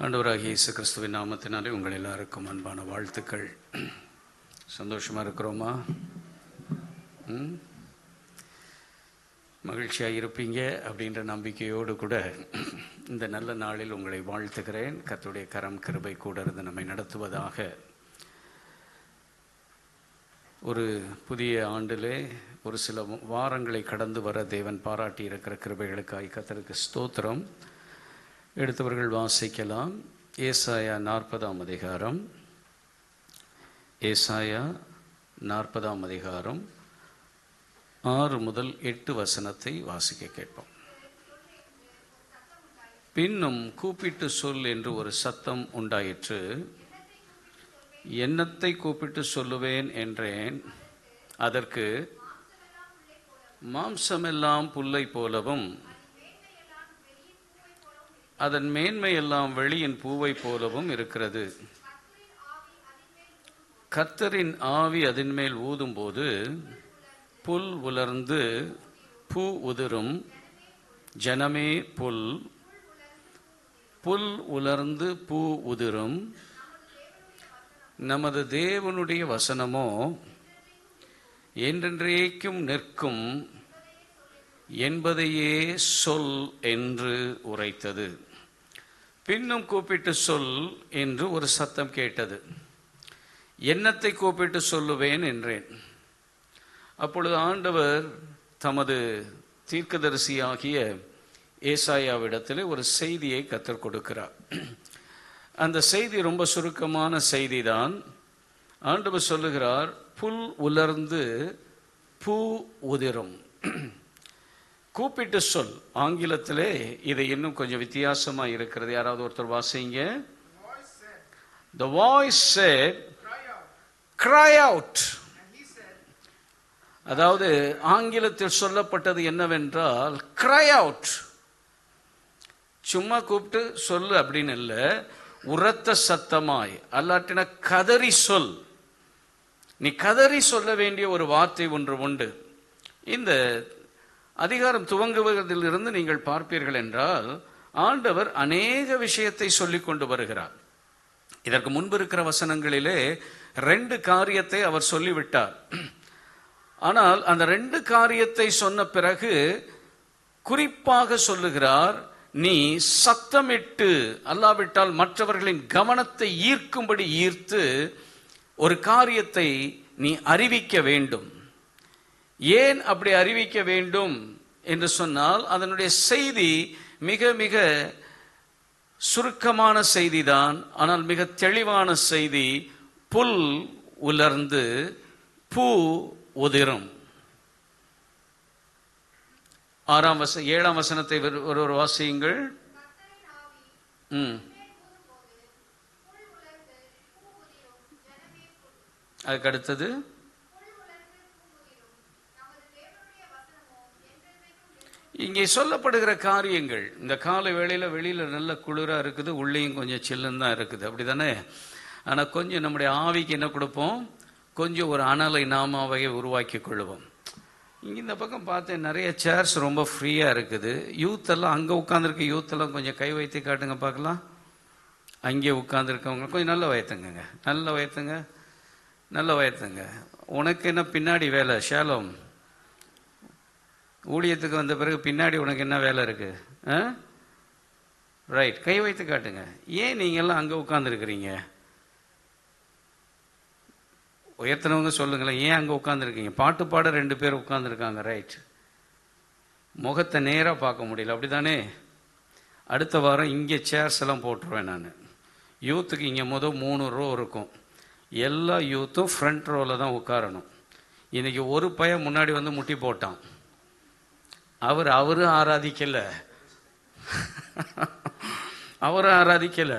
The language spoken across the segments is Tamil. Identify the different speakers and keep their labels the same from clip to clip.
Speaker 1: ஆண்டவராகிய இயேசு கிறிஸ்துவின் நாமத்தினாலே உங்கள் எல்லாருக்கும் அன்பான வாழ்த்துக்கள். சந்தோஷமாக இருக்கிறோமா? மகிழ்ச்சியாக இருப்பீங்க அப்படின்ற நம்பிக்கையோடு கூட இந்த நல்ல நாளில் உங்களை வாழ்த்துகிறேன். கர்த்தருடைய கரம் கிருபை கூட இருந்து நம்மை நடத்துவதாக. ஒரு புதிய ஆண்டிலே ஒரு சில வாரங்களை கடந்து வர தேவன் பாராட்டி இருக்கிற கிருபைகளுக்காய் கர்த்தருக்கு ஸ்தோத்திரம். எடுத்தவர்கள் வாசிக்கலாம். ஏசாயா 40ஆம் அதிகாரம், ஏசாயா 40ஆம் அதிகாரம் 6 முதல் 8 வசனத்தை வாசிக்க கேட்போம். பின்னும் கூப்பிட்டு சொல் என்று ஒரு சத்தம் உண்டாயிற்று. என்னத்தை கூப்பிட்டு சொல்லுவேன் என்றேன். அதற்கு, மாம்சமெல்லாம் புல்லை போலவும் அதன் மேன்மையெல்லாம் வெளியின் பூவை போலவும் இருக்கிறது. கர்த்தரின் ஆவி அதன் மேல் ஊதும்போது புல் உலர்ந்து பூ உதிரும். ஜனமே புல், புல் உலர்ந்து பூ உதிரும். நமது தேவனுடைய வசனமோ என்றென்றைக்கும் நிற்கும் என்பதையே சொல் என்று உரைத்தது. பின்னும் கூப்பிட்டு சொல் என்று ஒரு சத்தம் கேட்டது. என்னத்தை கூப்பிட்டு சொல்லுவேன் என்றேன். அப்பொழுது ஆண்டவர் தமது தீர்க்கதரிசியாகிய ஏசாயாவிடத்தில் ஒரு செய்தியை கற்றுக் கொடுக்கிறார். அந்த செய்தி ரொம்ப சுருக்கமான செய்தி தான். ஆண்டவர் சொல்லுகிறார், புல் உலர்ந்து பூ உதிரும். கூப்பிட்டு சொல். ஆங்கிலத்திலே இது இன்னும் கொஞ்சம் வித்தியாசமா இருக்கிறது. யாராவது ஒருத்தர் வாசிங்க. The voice said, cry out. அதாவது ஆங்கிலத்தில் சொல்லப்பட்டது என்னவென்றால், cry out. சும்மா கூப்பிட்டு சொல்லு அப்படின்னு இல்லை, உரத்த சத்தமாய், அல்லாட்டின கதறி சொல். நீ கதறி சொல்ல வேண்டிய ஒரு வார்த்தை ஒன்று உண்டு. இந்த அதிகாரம் துவங்குவதிலிருந்து நீங்கள் பார்ப்பீர்கள் என்றால் ஆண்டவர் அநேக விஷயத்தை சொல்லிக் கொண்டு வருகிறார். இதற்கு முன்பு இருக்கிற வசனங்களிலே 2 காரியத்தை அவர் சொல்லிவிட்டார். ஆனால் அந்த 2 காரியத்தை சொன்ன பிறகு குறிப்பாக சொல்லுகிறார், நீ சத்தமிட்டு, அல்லாவிட்டால் மற்றவர்களின் கவனத்தை ஈர்க்கும்படி ஈர்த்து ஒரு காரியத்தை நீ அறிவிக்க வேண்டும். ஏன் அப்படி அறிவிக்க வேண்டும் என்று சொன்னால், அதனுடைய செய்தி மிக மிக சுருக்கமான செய்திதான், ஆனால் மிக தெளிவான செய்தி. புல் உலர்ந்து பூ உதிரும். 7ஆம் வசனத்தை ஒரு வாசியுங்கள். அதுக்கு அடுத்தது, இங்கே சொல்லப்படுகிற காரியங்கள், இந்த காலை வேளையில் வெளியில் நல்ல குளிராக இருக்குது, உள்ளேயும் கொஞ்சம் சில்லுன்னு தான் இருக்குது, அப்படி தானே? ஆனால் கொஞ்சம் நம்முடைய ஆவிக்கு என்ன கொடுப்போம்? கொஞ்சம் ஒரு அனலை நாமாவே உருவாக்கி கொள்ளுவோம். இங்கே இந்த பக்கம் பார்த்தேன், நிறைய சேர்ஸ் ரொம்ப ஃப்ரீயாக இருக்குது. யூத்தெல்லாம் அங்கே உட்காந்துருக்க யூத்தெல்லாம் கொஞ்சம் கை வைத்து காட்டுங்க பார்க்கலாம். அங்கே உட்காந்துருக்கவங்க கொஞ்சம் நல்ல வயத்துங்க, நல்ல வயத்துங்க, நல்ல வயத்துங்க. உனக்கு என்ன பின்னாடி வேலை? ஷாலோம், ஊழியத்துக்கு வந்த பிறகு பின்னாடி உனக்கு என்ன வேலை இருக்கு? ரைட், கை வைத்து காட்டுங்க. ஏன் நீங்க எல்லாம் அங்கே உட்காந்துருக்கிறீங்க? உயர்த்தினவங்க சொல்லுங்களேன், ஏன் அங்கே உட்காந்துருக்கீங்க? பாட்டு பாட 2 பேர் உட்காந்துருக்காங்க. ரைட், முகத்தை நேராக பார்க்க முடியல, அப்படிதானே? அடுத்த வாரம் இங்கே சேர்ஸ் எல்லாம் போட்டுருவேன் நான். யூத்துக்கு இங்கே 3 ரோ இருக்கும். எல்லா யூத்தும் ஃப்ரண்ட் ரோவில் தான் உட்காரணும். இன்னைக்கு ஒரு பையன் முன்னாடி வந்து முட்டி போட்டான். அவரும் ஆராதிக்கல, அவரும் ஆராதிக்கல.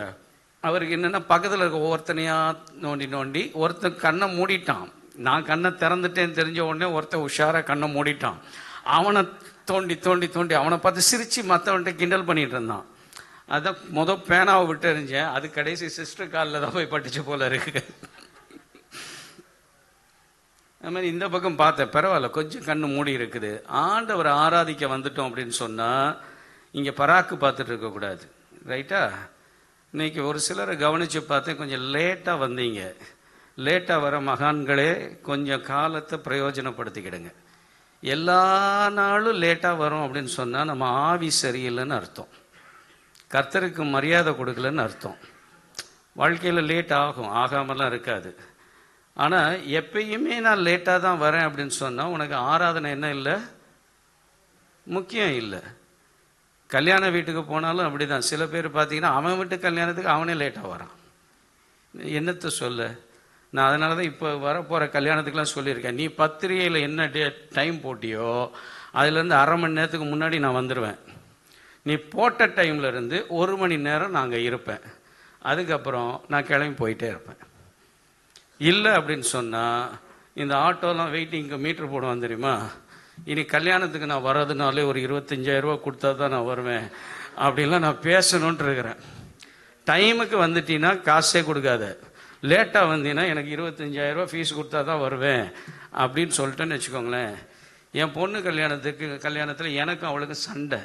Speaker 1: அவருக்கு என்னன்னா, பக்கத்தில் இருக்க ஒவ்வொருத்தனையா நோண்டி நோண்டி ஒருத்தன் கண்ணை மூடிட்டான். நான் கண்ணை திறந்துட்டேன்னு தெரிஞ்ச உடனே ஒருத்தன் உஷாராக கண்ணை மூடிட்டான். அவனை தோண்டி தோண்டி தோண்டி அவனை பார்த்து சிரித்து மற்றவன்கிட்ட கிண்டல் பண்ணிட்டு இருந்தான். அதான் பேனாவை விட்டு எறிஞ்சேன். அது கடைசி சிஸ்டர் காலில் தான் போய் பட்டுச்சு போல இருக்கு. அது மாதிரி இந்த பக்கம் பார்த்தேன், பரவாயில்ல, கொஞ்சம் கண்ணு மூடி இருக்குது. ஆண்டவரை ஆராதிக்க வந்துட்டோம் அப்படின்னு சொன்னால் இங்கே பராக்கு பார்த்துட்டு இருக்கக்கூடாது. ரைட்டா? இன்னைக்கு ஒரு சிலரை கவனித்து பார்த்தேன், கொஞ்சம் லேட்டாக வந்தீங்க. லேட்டாக வர மகான்களே கொஞ்சம் காலத்தை பிரயோஜனப்படுத்திக்கிடுங்க. எல்லா நாளும் லேட்டாக வரும் அப்படின்னு சொன்னால் நம்ம ஆவி சரியில்லைன்னு அர்த்தம், கர்த்தருக்கு மரியாதை கொடுக்கலன்னு அர்த்தம். வாழ்க்கையில் லேட் ஆகும், ஆகாமலாம் இருக்காது. ஆனால் எப்பயுமே நான் லேட்டாக தான் வரேன் அப்படின்னு சொன்னால் உனக்கு ஆராதனை என்ன இல்லை, முக்கியம் இல்லை. கல்யாண வீட்டுக்கு போனாலும் அப்படி தான். சில பேர் பார்த்தீங்கன்னா அவன் வீட்டு கல்யாணத்துக்கு அவனே லேட்டாக வரான். என்னத்தை சொல்ல? நான் அதனால தான் இப்போ வரப்போகிற கல்யாணத்துக்கெலாம் சொல்லியிருக்கேன், நீ பத்திரிகையில் என்ன டைம் போட்டியோ அதுலேருந்து அரை மணி நேரத்துக்கு முன்னாடி நான் வந்துடுவேன். நீ போட்ட டைம்லேருந்து 1 மணி நேரம் நான் அங்கே இருப்பேன், அதுக்கப்புறம் நான் கிளம்பி போயிட்டே இருப்பேன். இல்லை அப்படின்னு சொன்னால் இந்த ஆட்டோலாம் வெயிட்டிங்க்கு மீட்ரு போடுவான் தெரியுமா, இனி கல்யாணத்துக்கு நான் வர்றதுனாலே ஒரு 25,000 ரூபா கொடுத்தா தான் நான் வருவேன் அப்படின்லாம் நான் பேசணுன்ட்டு இருக்கிறேன். டைமுக்கு வந்துட்டீங்கன்னா காசே கொடுக்காத, லேட்டாக வந்தீங்கன்னா எனக்கு 25,000 ரூபா ஃபீஸ் கொடுத்தா தான் வருவேன் அப்படின்னு சொல்லிட்டேன்னு வச்சுக்கோங்களேன். என் பொண்ணு கல்யாணத்தில் எனக்கும் அவளுக்கும் சண்டை.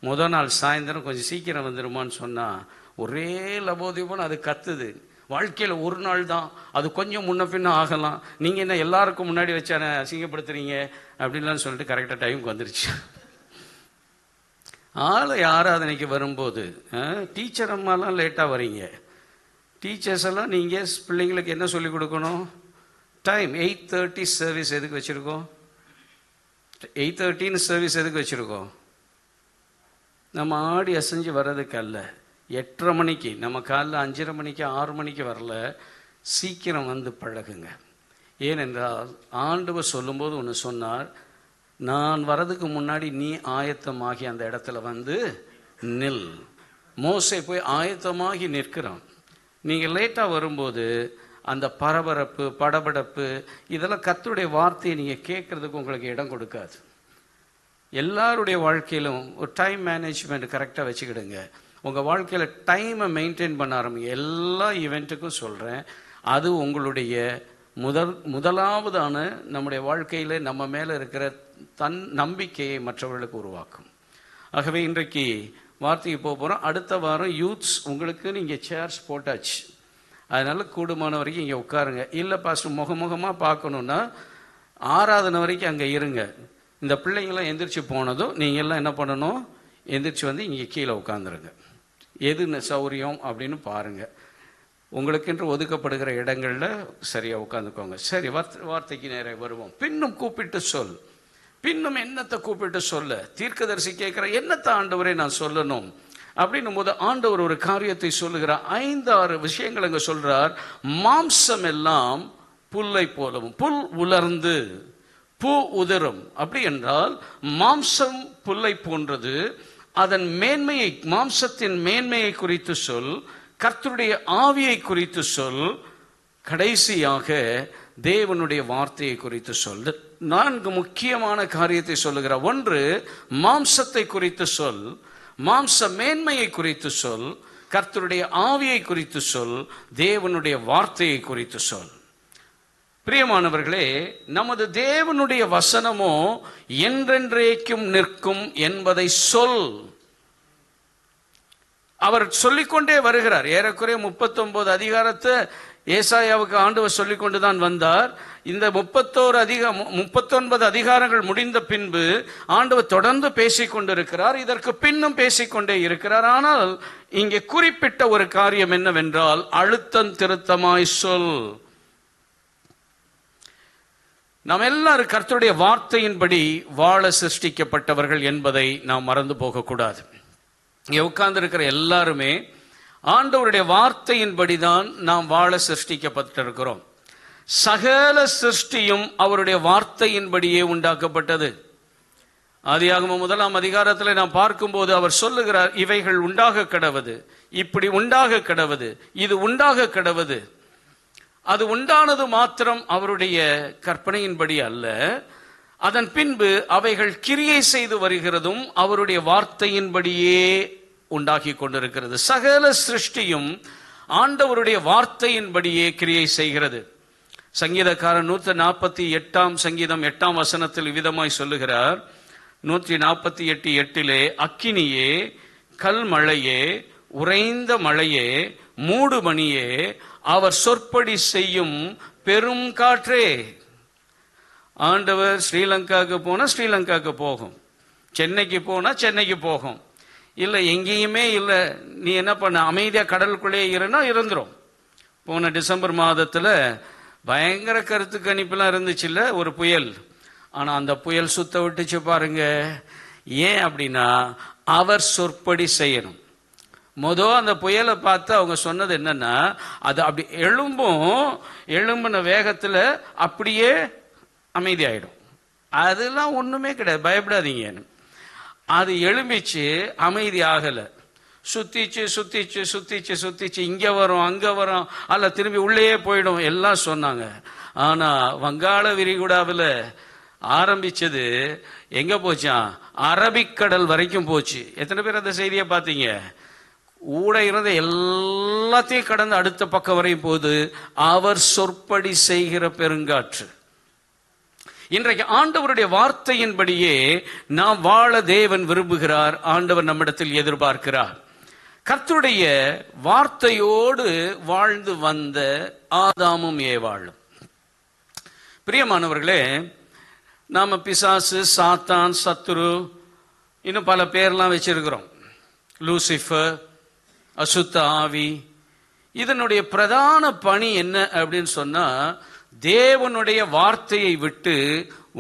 Speaker 1: முதல் நாள் சாயந்தரம் கொஞ்சம் சீக்கிரம் வந்துடுமான்னு சொன்னால் ஒரே லபோதிபம் அது கத்துது. வாழ்க்கையில் ஒரு நாள் தான், அது கொஞ்சம் முன்ன பின்ன ஆகலாம், நீங்கள் என்ன எல்லாருக்கும் முன்னாடி வச்சு அசிங்கப்படுத்துறீங்க அப்படின்லாம் சொல்லிட்டு கரெக்டாக டைமுக்கு வந்துருச்சு. ஆளை ஆராதனைக்கு வரும்போது டீச்சர் அம்மாலாம் லேட்டாக வரீங்க. டீச்சர்ஸ் எல்லாம் நீங்கள் பிள்ளைங்களுக்கு என்ன சொல்லிக் கொடுக்கணும்? டைம் 8:30 சர்வீஸ் எதுக்கு வச்சுருக்கோம்? 8:30 சர்வீஸ் எதுக்கு வச்சுருக்கோம்? நம்ம ஆடி அசைஞ்சு வர்றதுக்கு அல்ல. 8:30 மணிக்கு, நம்ம காலைல 5:30 மணிக்கு 6 மணிக்கு வரல, சீக்கிரம் வந்து பழகுங்க. ஏனென்றால் ஆண்டவர் சொல்லும்போது ஒன்று சொன்னார், நான் வரதுக்கு முன்னாடி நீ ஆயத்தமாகி அந்த இடத்துல வந்து நில். மோசே போய் ஆயத்தமாகி நிற்கிறான். நீங்கள் லேட்டாக வரும்போது அந்த பரபரப்பு படபடப்பு இதெல்லாம் கர்த்தருடைய வார்த்தையை நீங்கள் கேட்குறதுக்கு உங்களுக்கு இடம் கொடுக்காது. எல்லாருடைய வாழ்க்கையிலும் ஒரு டைம் மேனேஜ்மெண்ட் கரெக்டாக வச்சுக்கிடுங்க. உங்கள் வாழ்க்கையில் டைமை மெயின்டைன் பண்ண ஆரம்பிங்க. எல்லா ஈவெண்ட்டுக்கும் சொல்கிறேன், அது உங்களுடைய முதலாவதான நம்முடைய வாழ்க்கையில் நம்ம மேலே இருக்கிற நம்பிக்கையை மற்றவர்களுக்கு உருவாக்கும். ஆகவே இன்றைக்கு வார்த்தைக்கு போக போகிறோம். அடுத்த வாரம் யூத்ஸ் உங்களுக்கு நீங்கள் சேர்ஸ் போட்டாச்சு, அதனால் கூடுமான வரைக்கும் இங்கே உட்காருங்க. இல்லை பாஸ்டர் முகமாக பார்க்கணுன்னா ஆராதனை வரைக்கும் அங்கே இருங்க. இந்த பிள்ளைங்களாம் எந்திரிச்சு போனதும் நீங்கள்லாம் என்ன பண்ணணும், எந்திரிச்சு வந்து இங்கே கீழே உட்காந்துருங்க. எது சௌரியம் அப்படின்னு பாருங்கள். உங்களுக்கென்று ஒதுக்கப்படுகிற இடங்களில் சரியாக உட்காந்துக்கோங்க. சரி, வார்த்தைக்கு நேராக வருவோம். பின்னும் கூப்பிட்டு சொல். பின்னும் என்னத்தை கூப்பிட்டு சொல்ல? தீர்க்கதரிசி கேட்குற என்னத்தை ஆண்டவரே நான் சொல்லணும் அப்படின்னும் போது ஆண்டவர் ஒரு காரியத்தை சொல்லுகிறார். 5-6 விஷயங்கள் அங்கே சொல்றார். மாம்சம் எல்லாம் புல்லை போலவும், புல் உலர்ந்து பூ உதிரும். அப்படி என்றால் மாம்சம் புல்லை போன்றது. அதன் மேன்மையை, மாம்சத்தின் மேன்மையை குறித்து சொல், கர்த்தருடைய ஆவியை குறித்து சொல், கடைசியாக தேவனுடைய வார்த்தையை குறித்து சொல். 4 முக்கியமான காரியத்தை சொல்லுகிறார். 1, மாம்சத்தை குறித்து சொல், மாம்ச மேன்மையை குறித்து சொல், கர்த்தருடைய ஆவியை குறித்து சொல், தேவனுடைய வார்த்தையை குறித்து சொல். பிரியமானவர்களே, நமது தேவனுடைய வசனமோ என்றென்றைக்கும் நிற்கும் என்பதை சொல். அவர் சொல்லிக்கொண்டே வருகிறார். ஏறக்குறைய 39 அதிகாரத்தை ஏசாயாவுக்கு ஆண்டவர் சொல்லிக்கொண்டுதான் வந்தார். இந்த 39 அதிகாரங்கள் முடிந்த பின்பு ஆண்டவர் தொடர்ந்து பேசிக்கொண்டிருக்கிறார். இதற்கு பின்னும் பேசிக்கொண்டே இருக்கிறார். ஆனால் இங்கே குறிப்பிட்ட ஒரு காரியம் என்னவென்றால், அழுத்தம் திருத்தமாய் சொல். நாம் எல்லாரும் கர்த்தருடைய வார்த்தையின்படி வாழ சிருஷ்டிக்கப்பட்டவர்கள் என்பதை நாம் மறந்து போகக்கூடாது. இங்கே உட்கார்ந்து இருக்கிற எல்லாருமே ஆண்டவருடைய வார்த்தையின்படிதான் நாம் வாழ சிருஷ்டிக்கப்பட்டிருக்கிறோம். சகல சிருஷ்டியும் அவருடைய வார்த்தையின்படியே உண்டாக்கப்பட்டது. ஆதியாகமம் 1 அதிகாரத்தில் நாம் பார்க்கும்போது அவர் சொல்லுகிறார், இவைகள் உண்டாக கடவது, இப்படி உண்டாக கடவது, இது உண்டாக கடவது. அது உண்டானது மாத்திரம் அவருடைய கற்பனையின்படி அல்ல, அதன் பின்பு அவைகள் கிரியை செய்து வருகிறதும் அவருடைய வார்த்தையின்படியே உண்டாக்கி கொண்டிருக்கிறது. சகல சிருஷ்டியும் ஆண்டவருடைய வார்த்தையின்படியே கிரியை செய்கிறது. சங்கீதக்காரன் 148 சங்கீதம் 8 விதமாய் சொல்லுகிறார். 148:8 அக்கினியே, கல்மழையே, உறைந்த மழையே, மூடுபனியே, அவர் சொற்படி செய்யும் பெரும் காற்றே. ஆண்டவர் ஸ்ரீலங்காவுக்கு போனா ஸ்ரீலங்காவுக்கு போகும், சென்னைக்கு போனா சென்னைக்கு போகும். இல்லை எங்கேயுமே இல்லை, நீ என்ன பண்ண, அமைதியா கடலுக்குள்ளே இருந்துரும். போன டிசம்பர் மாதத்துல பயங்கர கருத்து கணிப்புலாம் இருந்துச்சு இல்ல, ஒரு புயல். ஆனா அந்த புயல் சுத்த விட்டுச்சு பாருங்க. ஏன் அப்படின்னா அவர் சொற்படி செய்யணும். அந்த புயலை பார்த்து அவங்க சொன்னது என்னன்னா, அது அப்படி எழும்புன வேகத்துல அப்படியே அமைதி ஆயிடும். அதெல்லாம் ஒண்ணுமே கிடையாது, பயப்படாதீங்க. அது எழும்பிச்சு, அமைதி ஆகல, சுத்திச்சு சுத்திச்சு சுத்திச்சு சுத்திச்சு, இங்க வரும் அங்க வரும், அல்ல திரும்பி உள்ளேயே போயிடும் எல்லாம் சொன்னாங்க. ஆனா வங்காள விரிகுடாவில் ஆரம்பிச்சது எங்க போச்சான், அரபிக்கடல் வரைக்கும் போச்சு. எத்தனை பேர் அந்த செய்தியை பார்த்தீங்க? ஊட இருந்த எல்லாத்தையும் கடந்து அடுத்த பக்கம் வரையும் போது அவர் சொற்படி செய்கிற பெருங்காற்று. இன்றைக்கு ஆண்டவருடைய வார்த்தையின்படியே நாம் வாழ தேவன் விரும்புகிறார், ஆண்டவர் நம்மிடத்தில் எதிர்பார்க்கிறார். கர்த்தருடைய வார்த்தையோடு வாழ்ந்து வந்த ஆதாமும் ஏவாளும். பிரியமானவர்களே, நாம பிசாசு, சாத்தான், சத்துரு, இன்னும் பல பேர்லாம் வச்சிருக்கிறோம். லூசிஃபர், அசுத்த ஆவி. இதனுடைய பிரதான பணி என்ன அப்படின்னு சொன்னா, தேவனுடைய வார்த்தையை விட்டு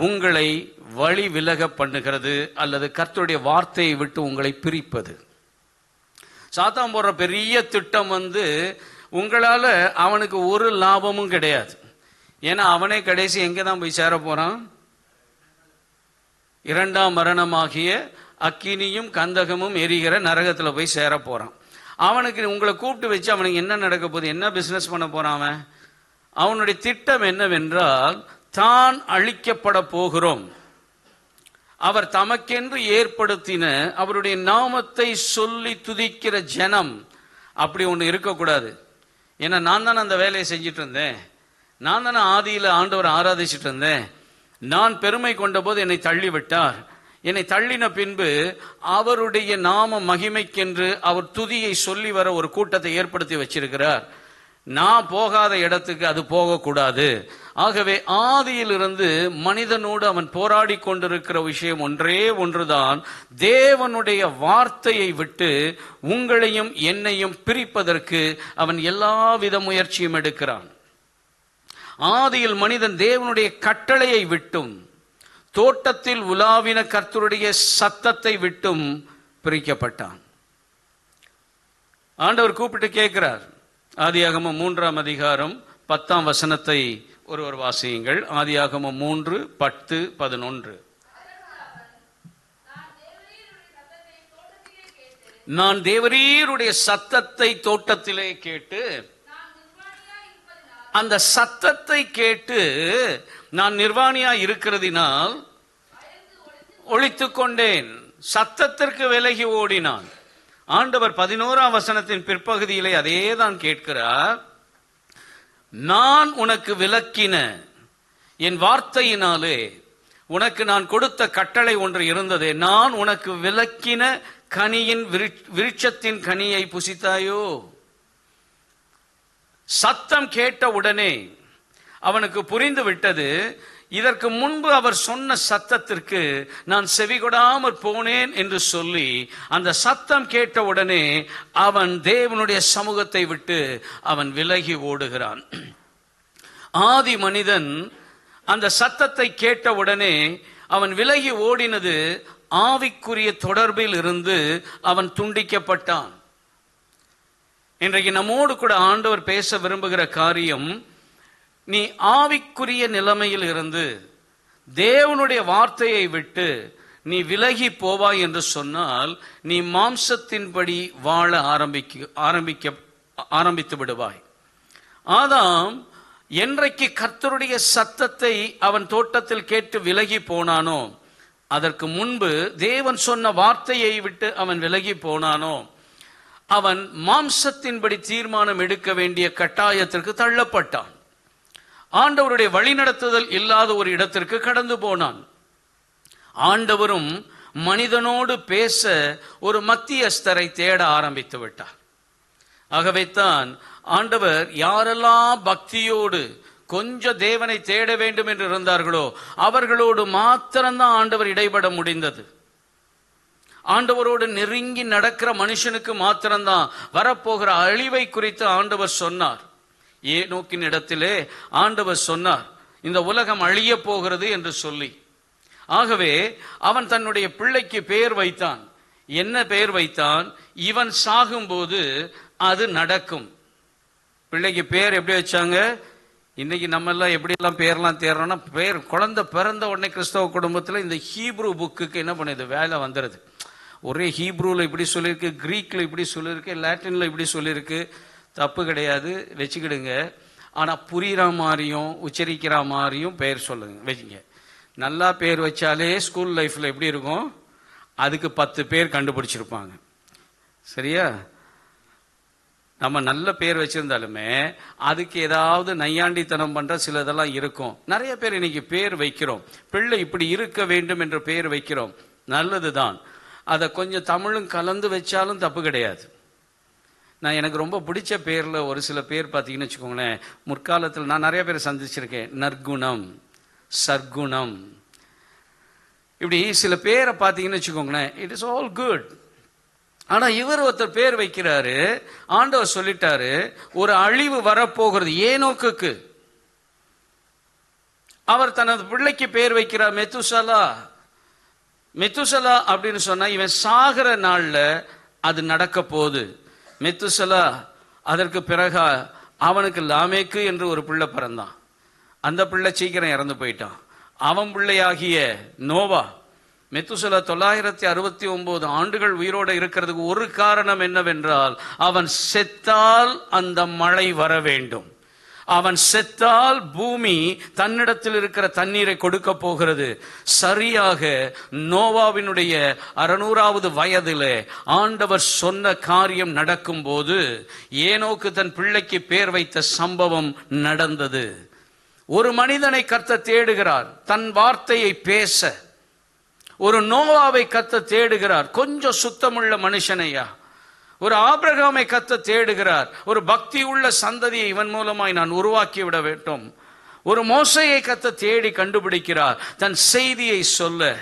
Speaker 1: உங்களை வழி விலக பண்ணுகிறது, அல்லது கர்த்தருடைய வார்த்தையை விட்டு உங்களை பிரிப்பது. சாத்தான் போடுற பெரிய திட்டம் உங்களால அவனுக்கு ஒரு லாபமும் கிடையாது. ஏன்னா அவனே கடைசி எங்கே தான் போய் சேர போறான்? இரண்டாம் மரணமாகிய அக்கினியும் கந்தகமும் எரிகிற நரகத்தில் போய் சேர போறான். அவனுக்கு உங்களை கூப்பிட்டு வச்சு அவனுக்கு என்ன நடக்க போகுது, என்ன பிசினஸ் பண்ண போறான்? அவனுடைய திட்டம் என்னவென்றால், தான் அழிக்கப்பட போகிறோம், அவர் தமக்கென்று ஏற்படுத்தின அவருடைய நாமத்தை சொல்லி துதிக்கிற ஜனம் அப்படி ஒன்று இருக்கக்கூடாது. ஏன்னா நான் தானே அந்த வேலையை செஞ்சுட்டு இருந்தேன், நான் தானே ஆதியில் ஆண்டவரை ஆராதிச்சுட்டு இருந்தேன். நான் பெருமை கொண்ட போது என்னை தள்ளி விட்டார். என்னை தள்ளின பின்பு அவருடைய நாம மகிமைக்கென்று அவர் துதியை சொல்லி வர ஒரு கூட்டத்தை ஏற்படுத்தி வச்சிருக்கிறார். நான் போகாத இடத்துக்கு அது போகக்கூடாது. ஆகவே ஆதியிலிருந்து மனிதனோடு அவன் போராடி கொண்டிருக்கிற விஷயம் ஒன்றே ஒன்றுதான், தேவனுடைய வார்த்தையை விட்டு உங்களையும் என்னையும் பிரிப்பதற்கு அவன் எல்லாவித முயற்சியும் எடுக்கிறான். ஆதியில் மனிதன் தேவனுடைய கட்டளையை விட்டும் தோட்டத்தில் உலாவின கர்த்தருடைய சத்தத்தை விட்டும் பிரிக்கப்பட்டான். ஆண்டவர் கூப்பிட்டு கேட்கிறார். ஆதியாகமம் 3ஆம் அதிகாரம் 10ஆம் வசனத்தை ஒருவர் வாசியுங்கள். ஆதியாகமம் 3:10-11. நான் தேவரீருடைய சத்தத்தை தோட்டத்திலே கேட்டு, அந்த சத்தத்தை கேட்டு நான் நிர்வாணியா இருக்கிறதினால் ஒளித்துக் கொண்டேன், சத்தத்திற்கு விலகி ஓடினான். ஆண்டவர் 11ஆம் வசனத்தின் பிற்பகுதியிலே அதே தான் கேட்கிறார். நான் உனக்கு விலக்கின என் வார்த்தையினாலே உனக்கு நான் கொடுத்த கட்டளை ஒன்று இருந்ததே, நான் உனக்கு விலக்கின கனியின் விருட்சத்தின் கனியை புசித்தாயோ? சத்தம் கேட்ட உடனே அவனுக்கு புரிந்து விட்டது, இதற்கு முன்பு அவர் சொன்ன சத்தத்திற்கு நான் செவிகொடாமற் போனேன் என்று சொல்லி, அந்த சத்தம் கேட்ட உடனே அவன் தேவனுடைய சமூகத்தை விட்டு அவன் விலகி ஓடுகிறான். ஆதி மனிதன் அந்த சத்தத்தை கேட்ட உடனே அவன் விலகி ஓடினது ஆவிக்குரிய தொடர்பில் இருந்து அவன் துண்டிக்கப்பட்டான். இன்றைக்கு நம்மோடு கூட ஆண்டவர் பேச விரும்புகிற காரியம், நீ ஆவிக்குரிய நிலைமையில் இருந்து தேவனுடைய வார்த்தையை விட்டு நீ விலகி போவாய் என்று சொன்னால், நீ மாம்சத்தின்படி வாழ ஆரம்பித்து விடுவாய். ஆதாம் என்றைக்கு கர்த்தருடைய சத்தத்தை அவன் தோட்டத்தில் கேட்டு விலகி போனானோ, அதற்கு முன்பு தேவன் சொன்ன வார்த்தையை விட்டு அவன் விலகி போனானோ, அவன் மாம்சத்தின்படி தீர்மானம் எடுக்க வேண்டிய கட்டாயத்திற்கு தள்ளப்பட்டான். ஆண்டவருடைய வழிநடத்துதல் இல்லாத ஒரு இடத்திற்கு கடந்து போனான். ஆண்டவரும் மனிதனோடு பேச ஒரு மத்தியஸ்தரை தேட ஆரம்பித்து விட்டார். ஆகவே தான் ஆண்டவர் யாரெல்லாம் பக்தியோடு கொஞ்சம் தேவனை தேட வேண்டும் என்று இருந்தார்களோ அவர்களோடு மாத்திரம்தான் ஆண்டவர் இடைபட முடிந்தது. ஆண்டவரோடு நெருங்கி நடக்கிற மனுஷனுக்கு மாத்திரம்தான் வரப்போகிற அழிவை குறித்து ஆண்டவர் சொன்னார். ஏனோக்கின் இடத்திலே ஆண்டவர் சொன்னார், இந்த உலகம் அழிய போகிறது என்று சொல்லி. ஆகவே அவன் தன்னுடைய பிள்ளைக்கு பெயர் வைத்தான். என்ன பெயர் வைத்தான்? இவன் சாகும்போது அது நடக்கும். பிள்ளைக்கு பேர் எப்படி வச்சாங்க? இன்னைக்கு நம்ம எல்லாம் எப்படி எல்லாம் பேர்லாம் தேர்றோம்னா, பேர் குழந்தை பிறந்த உடனே கிறிஸ்தவ குடும்பத்தில் இந்த ஹீப்ரூ புக்குக்கு என்ன பண்ணுது, வேலை வந்துடுது. ஒரே ஹீப்ரூவில் இப்படி சொல்லியிருக்கு, கிரீக்கில் இப்படி சொல்லியிருக்கு, லாட்டினில் இப்படி சொல்லியிருக்கு. தப்பு கிடையாது, வச்சுக்கிடுங்க. ஆனால் புரிகிற மாதிரியும் உச்சரிக்கிற மாதிரியும் பெயர் சொல்லுங்க, வச்சுங்க. நல்லா பேர் வச்சாலே ஸ்கூல் லைஃப்பில் எப்படி இருக்கும், அதுக்கு 10 பேர் கண்டுபிடிச்சிருப்பாங்க. சரியா? நம்ம நல்ல பேர் வச்சிருந்தாலுமே அதுக்கு ஏதாவது நையாண்டித்தனம் பண்ற சிலதெல்லாம் இருக்கும். நிறைய பேர் இன்னைக்கு பேர் வைக்கிறோம், பிள்ளை இப்படி இருக்க வேண்டும் என்ற பெயர் வைக்கிறோம், நல்லதுதான். அதை கொஞ்சம் தமிழும் கலந்து வச்சாலும் தப்பு கிடையாது. நான் எனக்கு ரொம்ப பிடிச்ச பேர்ல ஒரு சில பேர் பார்த்தீங்கன்னு வச்சுக்கோங்களேன், முற்காலத்தில் நான் நிறைய பேர் சந்திச்சிருக்கேன். நற்குணம், சர்க்குணம், இப்படி சில பேரை பார்த்தீங்கன்னு வச்சுக்கோங்களேன், இட் இஸ் ஆல் குட். ஆனா இவர் ஒருத்தர் பேர் வைக்கிறாரு, ஆண்டவர் சொல்லிட்டாரு ஒரு அழிவு வரப்போகிறது ஏனோக்குக்கு. அவர் தனது பிள்ளைக்கு பேர் வைக்கிறார் மெத்துசலா. மெத்துசலா அப்படின்னு சொன்னா இவன் சாகிற நாள்ல அது நடக்க போகுது. மெத்துசலா அதற்கு பிறகு அவனுக்கு லாமேக்கு என்று ஒரு பிள்ளை பிறந்தான். அந்த பிள்ளை சீக்கிரம் இறந்து போயிட்டான். அவன் பிள்ளையாகிய நோவா. மெத்துசலா 969 ஆண்டுகள் உயிரோடு இருக்கிறதுக்கு ஒரு காரணம் என்னவென்றால், அவன் செத்தால் அந்த மழை வர வேண்டும். அவன் செத்தால் பூமி தன்னிடத்தில் இருக்கிற தண்ணீரை கொடுக்க போகிறது. சரியாக நோவாவினுடைய 600வது வயதிலே ஆண்டவர் சொன்ன காரியம் நடக்கும் போது ஏனோக்கு தன் பிள்ளைக்கு பேர் வைத்த சம்பவம் நடந்தது. ஒரு மனிதனை கர்த்தர் தேடுகிறார், தன் வார்த்தையை பேச. ஒரு நோவாவை கர்த்தர் தேடுகிறார், கொஞ்சம் சுத்தமுள்ள மனுஷனையா. ஒரு ஆபிரகாமை கர்த்தர் தேடுகிறார், ஒரு பக்தி உள்ள சந்ததியை இவன் மூலமாய் நான் உருவாக்கி விட வேண்டும். ஒரு மோசையை கர்த்தர் தேடி கண்டுபிடிக்கிறார், தன் செய்தியை சொல்ல.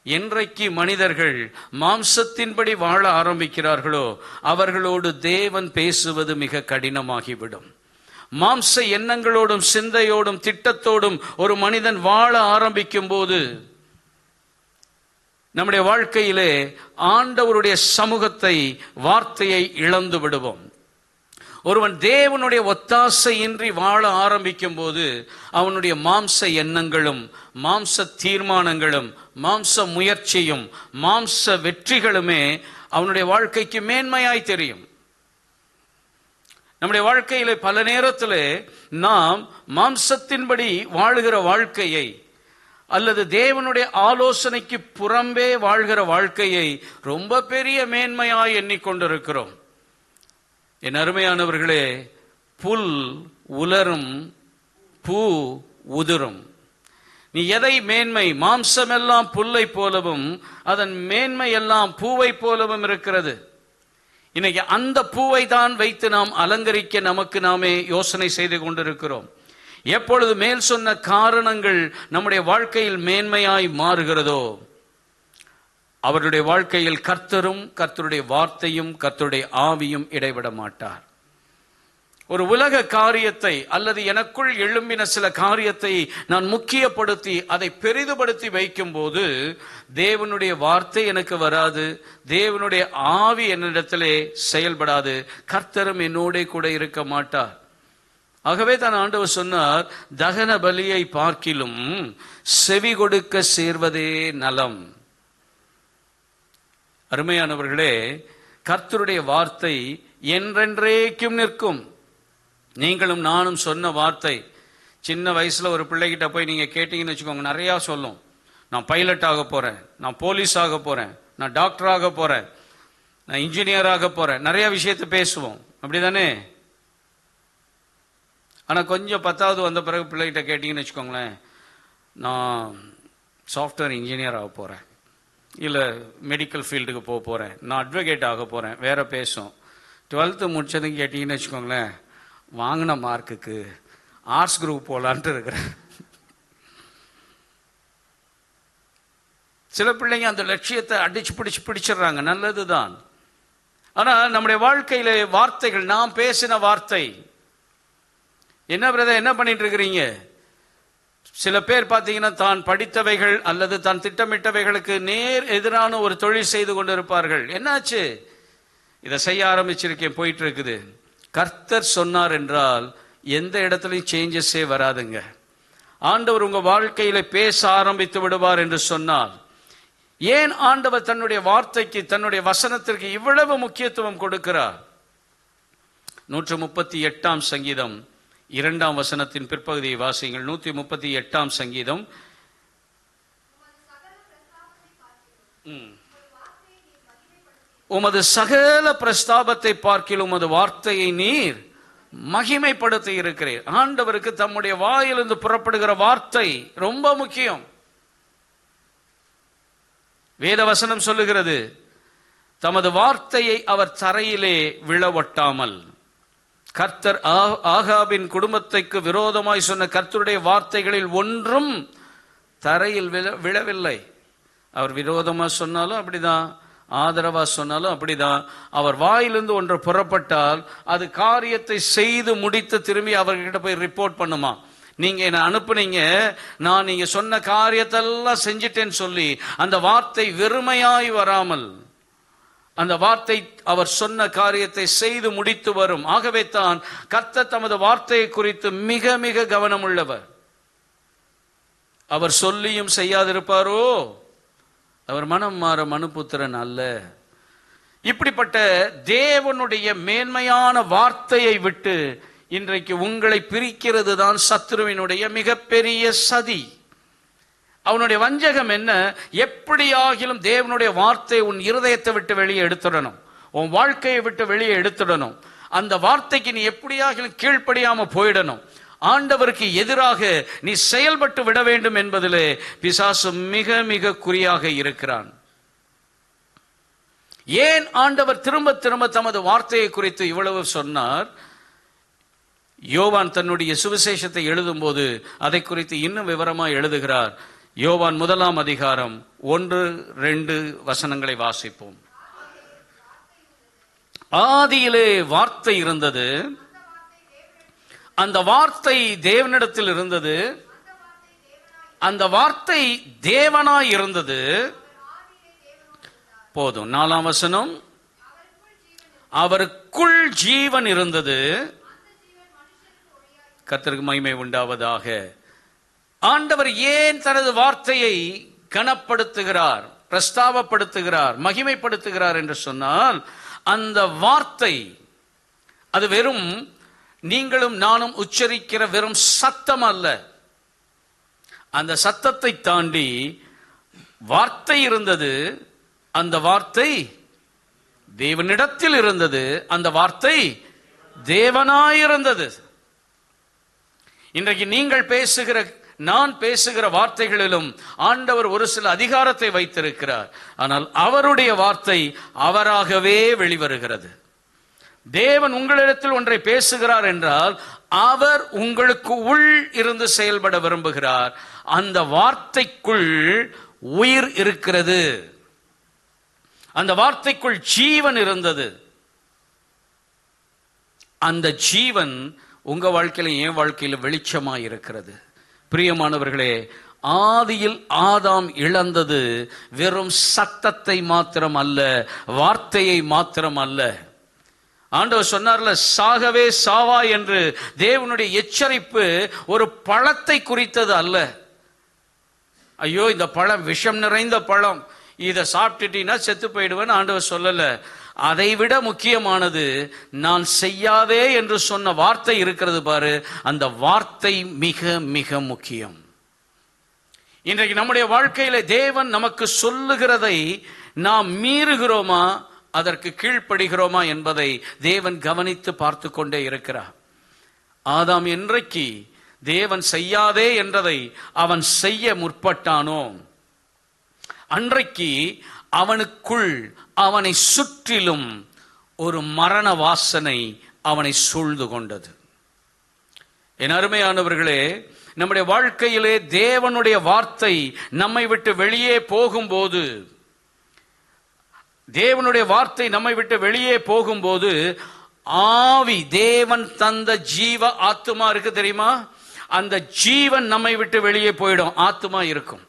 Speaker 1: என்றைக்கு மனிதர்கள் மாம்சத்தின்படி வாழ ஆரம்பிக்கிறார்களோ அவர்களோடு தேவன் பேசுவது மிக கடினமாகிவிடும். மாம்ச எண்ணங்களோடும் சிந்தையோடும் திட்டத்தோடும் ஒரு மனிதன் வாழ ஆரம்பிக்கும் போது நம்முடைய வாழ்க்கையிலே ஆண்டவருடைய சமூகத்தை, வார்த்தையை இழந்து விடுவோம். ஒருவன் தேவனுடைய ஒத்தாசையின்றி வாழ ஆரம்பிக்கும் போது அவனுடைய மாம்ச எண்ணங்களும் மாம்ச தீர்மானங்களும் மாம்ச முயற்சியும் மாம்ச வெற்றிகளுமே அவனுடைய வாழ்க்கைக்கு மேன்மையாய் தெரியும். நம்முடைய வாழ்க்கையில பல நேரத்தில் நாம் மாம்சத்தின்படி வாழுகிற வாழ்க்கையை அல்லது தேவனுடைய ஆலோசனைக்கு புறம்பே வாழ்கிற வாழ்க்கையை ரொம்ப பெரிய மேன்மையாய் எண்ணிக்கொண்டிருக்கிறோம். என் அருமையானவர்களே, புல் உலரும், பூ உதிரும். நீ எதை மேன்மை? மாம்சமெல்லாம் புல்லை போலவும் அதன் மேன்மை எல்லாம் பூவை போலவும் இருக்கிறது. இன்னைக்கு அந்த பூவை தான் வைத்து நாம் அலங்கரிக்க நமக்கு நாமே யோசனை செய்து கொண்டிருக்கிறோம். எப்பொழுது மேல் சொன்ன காரணங்கள் நம்முடைய வாழ்க்கையில் மேன்மையாய் மாறுகிறதோ அவருடைய வாழ்க்கையில் கர்த்தரும் கர்த்தருடைய வார்த்தையும் கர்த்தருடைய ஆவியும் இடைவிட மாட்டார். ஒரு உலக காரியத்தை அல்லது எனக்குள் எழும்பின சில காரியத்தை நான் முக்கியப்படுத்தி அதை பெரிதுபடுத்தி வைக்கும் போது தேவனுடைய வார்த்தை எனக்கு வராது, தேவனுடைய ஆவி என்னிடத்திலே செயல்படாது, கர்த்தரும் என்னோட கூட இருக்க மாட்டார். ஆகவே தான் ஆண்டவர் சொன்னார், தகன பலியை பார்க்கிலும் செவி கொடுக்க சேர்வதே நலம். அருமையானவர்களே, கர்த்தருடைய வார்த்தை என்றென்றைக்கும் நிற்கும். நீங்களும் நானும் சொன்ன வார்த்தை சின்ன வயசுல ஒரு பிள்ளைகிட்ட போய் நீங்க கேட்டீங்கன்னு வச்சுக்கோங்க, நிறைய சொல்லும். நான் பைலட் ஆக போறேன், நான் போலீஸ் ஆக போறேன், நான் டாக்டர் ஆக போறேன், நான் இன்ஜினியர் ஆக போறேன், நிறைய விஷயத்தை பேசுவோம். அப்படிதானே? ஆனா கொஞ்சம் 10வது வந்த பிறகு பிள்ளைகிட்ட கேட்டீங்கன்னு வச்சுக்கோங்களேன், நான் சாஃப்ட்வேர் இன்ஜினியர் ஆக போறேன், இல்லை மெடிக்கல் ஃபீல்டுக்கு போக போறேன், நான் அட்வொகேட் ஆக போறேன், வேற பேசும். 12th முடிச்சதுன்னு கேட்டிங்கன்னு வச்சுக்கோங்களேன், வாங்கின மார்க்குக்கு ஆர்ட்ஸ் குரூப் போகலான்ட்டு இருக்கிறேன். சில பிள்ளைங்க அந்த லட்சியத்தை அடிச்சு பிடிச்சிடுறாங்க, நல்லது தான். ஆனால் நம்முடைய வாழ்க்கையில வார்த்தைகள், நாம் பேசின வார்த்தை என்ன பிரதர் என்ன பண்ணிட்டு இருக்கிறீங்க? சில பேர் பார்த்தீங்கன்னா தான் படித்தவைகள் அல்லது தான் திட்டமிட்டவைகளுக்கு நேர் எதிரான ஒரு தொழில் செய்து கொண்டு இருப்பார்கள். என்னாச்சு? இதை செய்ய ஆரம்பிச்சிருக்கேன், போயிட்டு இருக்குது. கர்த்தர் சொன்னார் என்றால் எந்த இடத்துலையும் சேஞ்சஸே வராதுங்க. ஆண்டவர் உங்க வாழ்க்கையில பேச ஆரம்பித்து விடுவார் என்று சொன்னால், ஏன் ஆண்டவர் தன்னுடைய வார்த்தைக்கு, தன்னுடைய வசனத்திற்கு இவ்வளவு முக்கியத்துவம் கொடுக்கிறார்? 138ஆம் சங்கீதம் 2ஆம் வசனத்தின் பிற்பகுதியை வாசியுங்கள். 138ஆம் சங்கீதம். உமது சகல பிரஸ்தாபத்தை பார்க்கிலும் உமது வார்த்தையை நீர் மகிமைப்படுத்தி இருக்கிறீர். ஆண்டவருக்கு தம்முடைய வாயிலிருந்து புறப்படுகிற வார்த்தை ரொம்ப முக்கியம். வேத வசனம் சொல்லுகிறது, தமது வார்த்தையை அவர் தரையிலே விழவட்டாமல். கர்த்தர் ஆகாபின் குடும்பத்துக்கு விரோதமாய் சொன்ன கர்த்தருடைய வார்த்தைகளில் ஒன்றும் தரையில் விழவில்லை. அவர் விரோதமா சொன்னாலும் அப்படிதான், ஆதரவா சொன்னாலும் அப்படிதான். அவர் வாயிலிருந்து ஒன்று புறப்பட்டால் அது காரியத்தை செய்து முடித்து திரும்பி அவர்கிட்ட போய் ரிப்போர்ட் பண்ணுமா. நீங்க என்ன அனுப்புனீங்க, நான் நீங்க சொன்ன காரியத்தெல்லாம் செஞ்சிட்டேன்னு சொல்லி அந்த வார்த்தை வெறுமையாய் வராமல், அந்த வார்த்தை அவர் சொன்ன காரியத்தை செய்து முடித்து வரும். ஆகவே தான் கர்த்தர் தமது வார்த்தையை குறித்து மிக மிக கவனம் உள்ளவர். அவர் சொல்லியும் செய்யாதிருப்பாரோ? அவர் மனம் மாற மனுபுத்திரன் அல்ல. இப்படிப்பட்ட தேவனுடைய மேன்மையான வார்த்தையை விட்டு இன்றைக்கு உங்களை பிரிக்கிறது தான் சத்துருவினுடைய மிகப்பெரிய சதி. அவனுடைய வஞ்சகம் என்ன? எப்படியாகிலும் தேவனுடைய வார்த்தையை உன் இருதயத்தை விட்டு வெளியே எடுத்துடணும், உன் வாழ்க்கையை விட்டு வெளியே எடுத்துடணும். அந்த வார்த்தைக்கு நீ எப்படியாகிலும் கீழ்ப்படியாம போயிடணும். ஆண்டவருக்கு எதிராக நீ செயல்பட்டு விட வேண்டும் என்பதிலே பிசாசு மிக மிக குறியாக இருக்கிறான். ஏன் ஆண்டவர் திரும்ப திரும்ப தமது வார்த்தையை குறித்து இவ்வளவு சொன்னார்? யோவான் தன்னுடைய சுவிசேஷத்தை எழுதும் போது அதை குறித்து இன்னும் விவரமாக எழுதுகிறார். யோவான் 1ஆம் அதிகாரம் 1-2 வசனங்களை வாசிப்போம். ஆதியிலே வார்த்தை இருந்தது, அந்த வார்த்தை தேவனிடத்தில் இருந்தது, அந்த வார்த்தை தேவனாய் இருந்தது. போதும். 4ஆம் வசனம், அவருக்குள் ஜீவன் இருந்தது. கர்த்தருக்கு மகிமை உண்டாவதாக. ஆண்டவர் ஏன் தனது வார்த்தையை கனப்படுத்துகிறார், பிரஸ்தாபப்படுத்துகிறார், மகிமைப்படுத்துகிறார் என்று சொன்னால், அந்த வார்த்தை அது வெறும் நீங்களும் நானும் உச்சரிக்கிற வெறும் சத்தம் அல்ல. அந்த சத்தத்தை தாண்டி வார்த்தை இருந்தது, அந்த வார்த்தை தேவனிடத்தில் இருந்தது, அந்த வார்த்தை தேவனாயிருந்தது. இன்றைக்கு நீங்கள் பேசுகிற, நான் பேசுகிற வார்த்தைகளிலும் ஆண்டவர் ஒரு சில அதிகாரத்தை வைத்திருக்கிறார். ஆனால் அவருடைய வார்த்தை அவராகவே வெளிவருகிறது. தேவன் உங்களிடத்தில் ஒன்றை பேசுகிறார் என்றால் அவர் உங்களுக்கு உள் இருந்து செயல்பட விரும்புகிறார். அந்த வார்த்தைக்குள் உயிர் இருக்கிறது, அந்த வார்த்தைக்குள் ஜீவன் இருந்தது. அந்த ஜீவன் உங்க வாழ்க்கையில, என் வாழ்க்கையில வெளிச்சமாய் இருக்கிறது. பிரியமானவர்களே, ஆதியில் ஆதாம் இழந்தது வெறும் சத்தத்தை மாத்திரம் அல்ல, வார்த்தையை மாத்திரம் அல்ல. ஆண்டவர் சொன்னார்ல, சாகவே சாவா என்று தேவனுடைய எச்சரிப்பு ஒரு பழத்தை குறித்தது அல்ல. ஐயோ இந்த பழம் விஷம் நிறைந்த பழம், இதை சாப்பிட்டுட்டீங்கன்னா செத்து போயிடுவேன்னு ஆண்டவர் சொல்லல. அதை விட முக்கியமானது, நான் செய்யாதே என்று சொன்ன வார்த்தை இருக்கிறது பாரு, அந்த வார்த்தை மிக மிக முக்கியம். இன்றைக்கு நம்முடைய வாழ்க்கையில தேவன் நமக்கு சொல்லுகிறதை நாம் மீறுகிறோமா, அதற்கு கீழ்ப்படுகிறோமா என்பதை தேவன் கவனித்து பார்த்து கொண்டே இருக்கிறார். ஆதாம் என்றைக்கு தேவன் செய்யாதே என்றதை அவன் செய்ய முற்பட்டானோ, அன்றைக்கு அவனுக்குள், அவனை சுற்றிலும் ஒரு மரண வாசனை அவனை சூழ்ந்து கொண்டது. என் அருமையானவர்களே, நம்முடைய வாழ்க்கையிலே தேவனுடைய வார்த்தை நம்மை விட்டு வெளியே போகும்போது, தேவனுடைய வார்த்தை நம்மை விட்டு வெளியே போகும்போது, ஆவி, தேவன் தந்த ஜீவ ஆத்துமா இருக்கு தெரியுமா, அந்த ஜீவன் நம்மை விட்டு வெளியே போயிடும், ஆத்துமா இருக்கும்.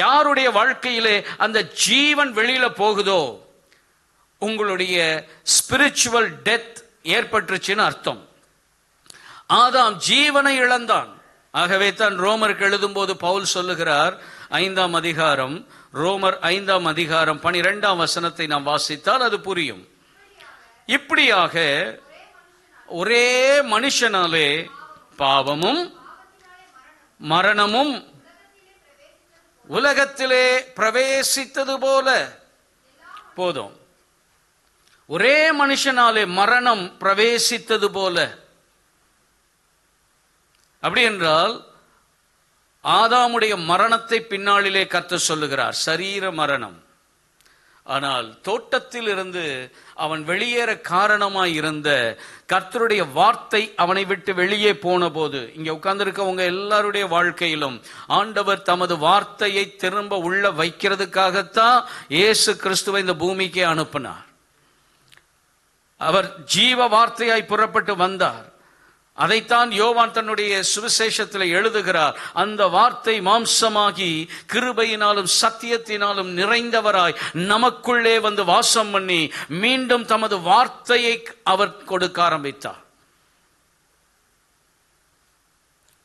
Speaker 1: யாருடைய வாழ்க்கையிலே அந்த ஜீவன் வெளியில போகுதோ உங்களுடைய ஸ்பிரிச்சுவல் டெத் ஏற்பட்டுச்சுன்னு அர்த்தம். ஆதாம் ஜீவனை இழந்தான். ஆகவே தான் ரோமருக்கு எழுதும் போது பவுல் சொல்லுகிறார், 5ஆம் அதிகாரம், ரோமர் 5ஆம் அதிகாரம் 12ஆம் வசனத்தை நாம் வாசித்தால் அது புரியும். இப்படியாக ஒரே மனுஷனாலே பாவமும் மரணமும் உலகத்திலே பிரவேசித்தது போல, போதும், ஒரே மனுஷனாலே மரணம் பிரவேசித்தது போல. அப்படி என்றால் ஆதாமுடைய மரணத்தை பின்னாளிலே கர்த்தர் சொல்லுகிறார், சரீர மரணம். ஆனால் தோட்டத்தில் இருந்து அவன் வெளியேற காரணமாய் இருந்த கர்த்தருடைய வார்த்தை அவனை விட்டு வெளியே போன போது, இங்க உட்கார்ந்திருக்கவங்க எல்லாருடைய வாழ்க்கையிலும் ஆண்டவர் தமது வார்த்தையை திரும்ப உள்ள வைக்கிறதுக்காகத்தான் இயேசு கிறிஸ்துவை இந்த பூமிக்கு அனுப்பினார். அவர் ஜீவ வார்த்தையாய் புறப்பட்டு வந்தார். அதைத்தான் யோவான் தன்னுடைய சுவிசேஷத்தில் எழுதுகிறார். அந்த வார்த்தை மாம்சமாகி கிருபையினாலும் சத்தியத்தினாலும் நிறைந்தவராய் நமக்குள்ளே வந்து வாசம் பண்ணி மீண்டும் தமது வார்த்தையை அவர் கொடுக்க ஆரம்பித்தார்.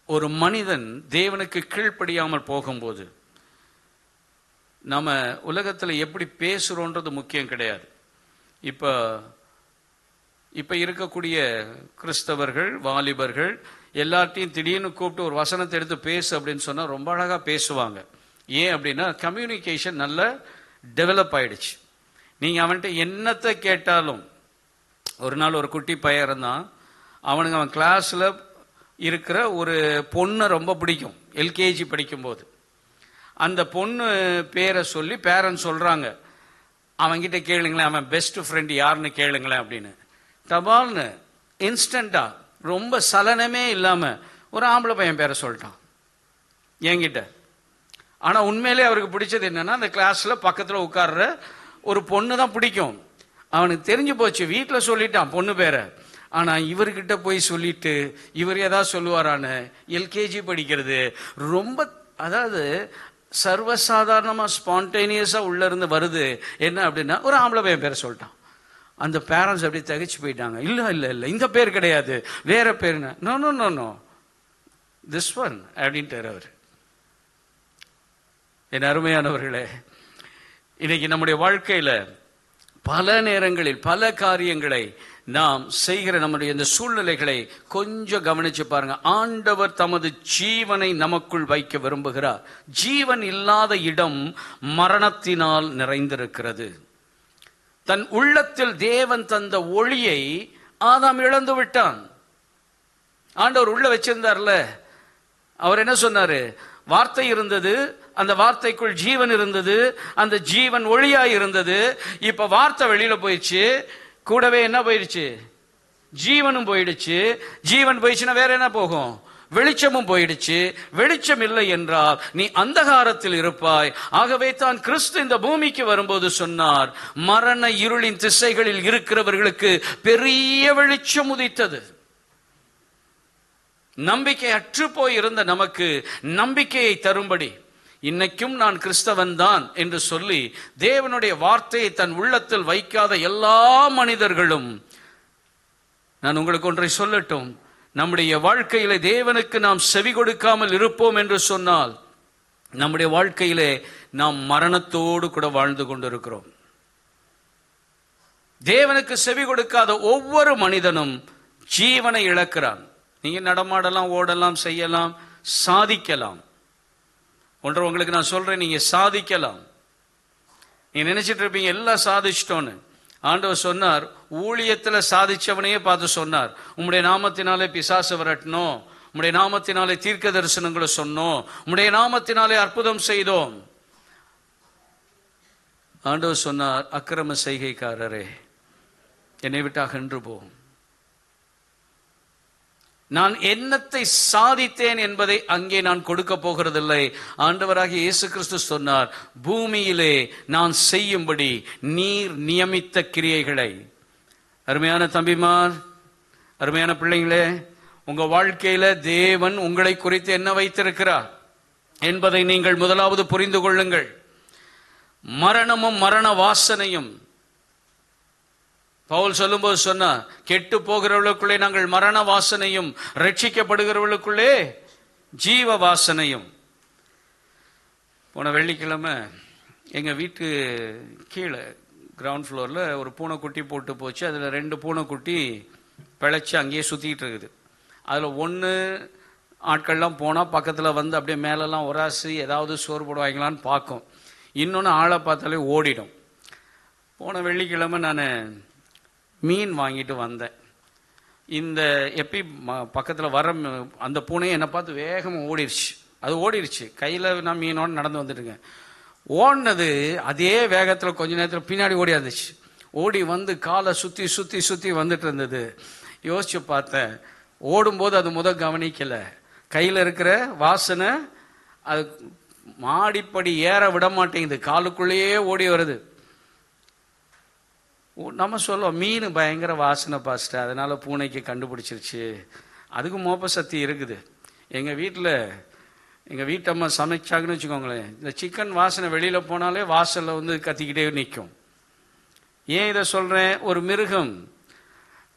Speaker 1: ஒரு மனிதன் தேவனுக்கு கீழ்ப்படியாமல் போகும்போது நம்ம உலகத்தில் எப்படி பேசுறோன்றது முக்கியம் கிடையாது. இப்ப இருக்கக்கூடிய கிறிஸ்தவர்கள், வாலிபர்கள் எல்லாத்தையும் திடீர்னு கூப்பிட்டு ஒரு வசனத்தை எடுத்து பேசு அப்படின்னு சொன்னா ரொம்ப அழகா பேசுவாங்க. ஏன் அப்படின்னா கம்யூனிகேஷன் நல்ல டெவலப் ஆயிடுச்சு. நீங்க அவன்கிட்ட என்னத்தை கேட்டாலும், ஒரு நாள் ஒரு குட்டி பையன் இருந்தான், அவனுக்கு அவன் கிளாஸ்ல இருக்கிற ஒரு பொண்ணை ரொம்ப பிடிக்கும். எல்கேஜி படிக்கும்போது அந்த பொண்ணு பேரை சொல்லி பேரண்ட்ஸ் சொல்றாங்க, அவன்கிட்ட கேளுங்களேன், அவன் பெஸ்ட் ஃப்ரெண்ட் யாருன்னு கேளுங்களேன் அப்படின்னு. தபால்னு இன்ஸ்டண்டா, ரொம்ப சலனமே இல்லாம ஒரு ஆம்பளை பையன் பேரை சொல்லிட்டான் என்கிட்ட. ஆனா உண்மையிலே அவருக்கு பிடிச்சது என்னன்னா, அந்த கிளாஸ்ல பக்கத்துல உட்கார்ற ஒரு பொண்ணு தான் பிடிக்கும். அவனுக்கு தெரிஞ்சு போச்சு, வீட்டில் சொல்லிட்டான் பொண்ணு பேரை. ஆனா இவர்கிட்ட போய் சொல்லிட்டு இவர் ஏதாவது சொல்லுவாரான்னு, எல்கேஜி படிக்கிறது ரொம்ப, அதாவது சர்வசாதாரணமா ஸ்பான்டேனியஸா உள்ள இருந்து வருது. என்ன அப்படின்னா, ஒரு ஆம்பளை பையன் பேரை சொல்லிட்டான். அந்த பேரண்ட்ஸ் அப்படி தகைச்சு போயிட்டாங்க. இல்ல இல்ல இல்ல, இந்த பேர் கிடையாது, வேற பேர். No no no no, this one அப்படின்ட்டு அவர். என் அருமையானவர்களே, இன்னைக்கு நம்முடைய வாழ்க்கையில பல நேரங்களில் பல காரியங்களை நாம் செய்கிற நம்முடைய இந்த சூழ்நிலைகளை கொஞ்சம் கவனிச்சு பாருங்க. ஆண்டவர் தமது ஜீவனை நமக்குள் வைக்க விரும்புகிறார். ஜீவன் இல்லாத இடம் மரணத்தினால் நிறைந்திருக்கிறது. தன் உள்ளத்தில் தேவன் தந்த ஒளியை ஆதாம் இழந்து விட்டான். ஆண்டவர் உள்ள வச்சிருந்தார்ல, அவர் என்ன சொன்னாரு, வார்த்தை இருந்தது, அந்த வார்த்தைக்குள் ஜீவன் இருந்தது, அந்த ஜீவன் ஒளியாய் இருந்தது. இப்ப வார்த்தை வெளியில போயிடுச்சு, கூடவே என்ன போயிடுச்சு, ஜீவனும் போயிடுச்சு. ஜீவன் போயிடுச்சுன்னா வேற என்ன போகும், வெளிச்சமும் போயிடுச்சு. வெளிச்சம் இல்லை என்றால் நீ அந்தகாரத்தில் இருப்பாய். ஆகவே தான் கிறிஸ்து இந்த பூமிக்கு வரும்போது சொன்னார், மரண இருளின் திசைகளில் இருக்கிறவர்களுக்கு பெரிய வெளிச்சம் உதித்தது. நம்பிக்கை அற்று போய் இருந்த நமக்கு நம்பிக்கையை தரும்படி, இன்னைக்கும் நான் கிறிஸ்தவன் தான் என்று சொல்லி தேவனுடைய வார்த்தையை தன் உள்ளத்தில் வைக்காத எல்லா மனிதர்களும், நான் உங்களுக்கு ஒன்றை சொல்லட்டும், நம்முடைய வாழ்க்கையில தேவனுக்கு நாம் செவி கொடுக்காமல் இருப்போம் என்று சொன்னால் நம்முடைய வாழ்க்கையிலே நாம் மரணத்தோடு கூட வாழ்ந்து கொண்டிருக்கிறோம். தேவனுக்கு செவி கொடுக்காத ஒவ்வொரு மனிதனும் ஜீவனை இழக்கிறான். நீங்க நடமாடலாம், ஓடலாம், செய்யலாம், சாதிக்கலாம். ஒன்று உங்களுக்கு நான் சொல்றேன், நீங்க சாதிக்கலாம். நீங்க நினைச்சிட்டு இருப்பீங்க எல்லாம் சாதிச்சிட்டோன்னு. ஆண்டவர் சொன்னார், ஊழியத்துல சாதிச்சவனையே பார்த்து சொன்னார், உம்முடைய நாமத்தினாலே பிசாசு விரட்டணும், உம்முடைய நாமத்தினாலே தீர்க்க தரிசனங்களை சொன்னோம், உம்முடைய நாமத்தினாலே அற்புதம் செய்தோம். ஆண்டவர் சொன்னார், அக்கிரம செய்கைக்காரரே, என்னை விட்டு அகன்று போ. நான் என்னத்தை சாதித்தேன் என்பதை அங்கே நான் கொடுக்க போகிறதில்லை. ஆண்டவராகிய இயேசு கிறிஸ்து சொன்னார், பூமியிலே நான் செய்யும்படி நீர் நியமித்த கிரியைகளை. அருமையான தம்பிமார், அருமையான பிள்ளைங்களே, உங்க வாழ்க்கையில தேவன் உங்களை குறித்து என்ன வைத்திருக்கிறார் என்பதை நீங்கள் முதலாவது புரிந்து கொள்ளுங்கள். மரணமும் மரண வாசனையும் பவுல் சொல்லும்போது சொன்னா, கெட்டு போகிறவர்களுக்குள்ளே நாங்கள் மரண வாசனையும், ரட்சிக்கப்படுகிறவர்களுக்குள்ளே ஜீவ வாசனையும். போன வெள்ளிக்கிழமை எங்க வீட்டு கீழே கிரவுண்ட் ஃப்ளோர்ல ஒரு பூனைக்குட்டி போட்டு போச்சு. அதுல 2 பூனைக்குட்டி பிழைச்சி அங்கேயே சுத்திட்டு இருக்குது. அதுல ஒன்று ஆட்கள்லாம் போனால் பக்கத்தில் வந்து அப்படியே மேலெல்லாம் உராசி ஏதாவது சோறு போடுவாங்களான்னு பார்க்கும். இன்னொன்று ஆளை பார்த்தாலே ஓடிடும். போன வெள்ளிக்கிழமை நான் மீன் வாங்கிட்டு வந்தேன். இந்த எப்பி பக்கத்தில் வர அந்த பூனையை என்னை பார்த்து வேகமாக ஓடிடுச்சு. அது ஓடிடுச்சு. கையில் நான் மீனோட நடந்து வந்துட்டுருக்கேன். ஓடினது அதே வேகத்தில் கொஞ்ச நேரத்தில் பின்னாடி ஓடியாந்துச்சு. ஓடி வந்து காலை சுற்றி சுற்றி சுற்றி வந்துட்டு இருந்தது. யோசிச்சு பார்த்தேன், ஓடும்போது அது கவனிக்கலை. கையில் இருக்கிற வாசனை அது மாடிப்படி ஏற விட மாட்டேங்குது, காலுக்குள்ளேயே ஓடி வருது. நம்ம சொல்லுவோம், மீன் பயங்கர வாசனை பாஸ்டர், அதனால பூனைக்கு கண்டுபிடிச்சிருச்சு. அதுக்கு மோப்ப சக்தி இருக்குது. எங்கள் வீட்டம்மா சமைச்சாங்கன்னு வச்சுக்கோங்களேன், இந்த சிக்கன் வாசனை வெளியில் போனாலே வாசலில் வந்து கத்திக்கிட்டே நிற்கும். ஏன் இதை சொல்கிறேன்? ஒரு மிருகம்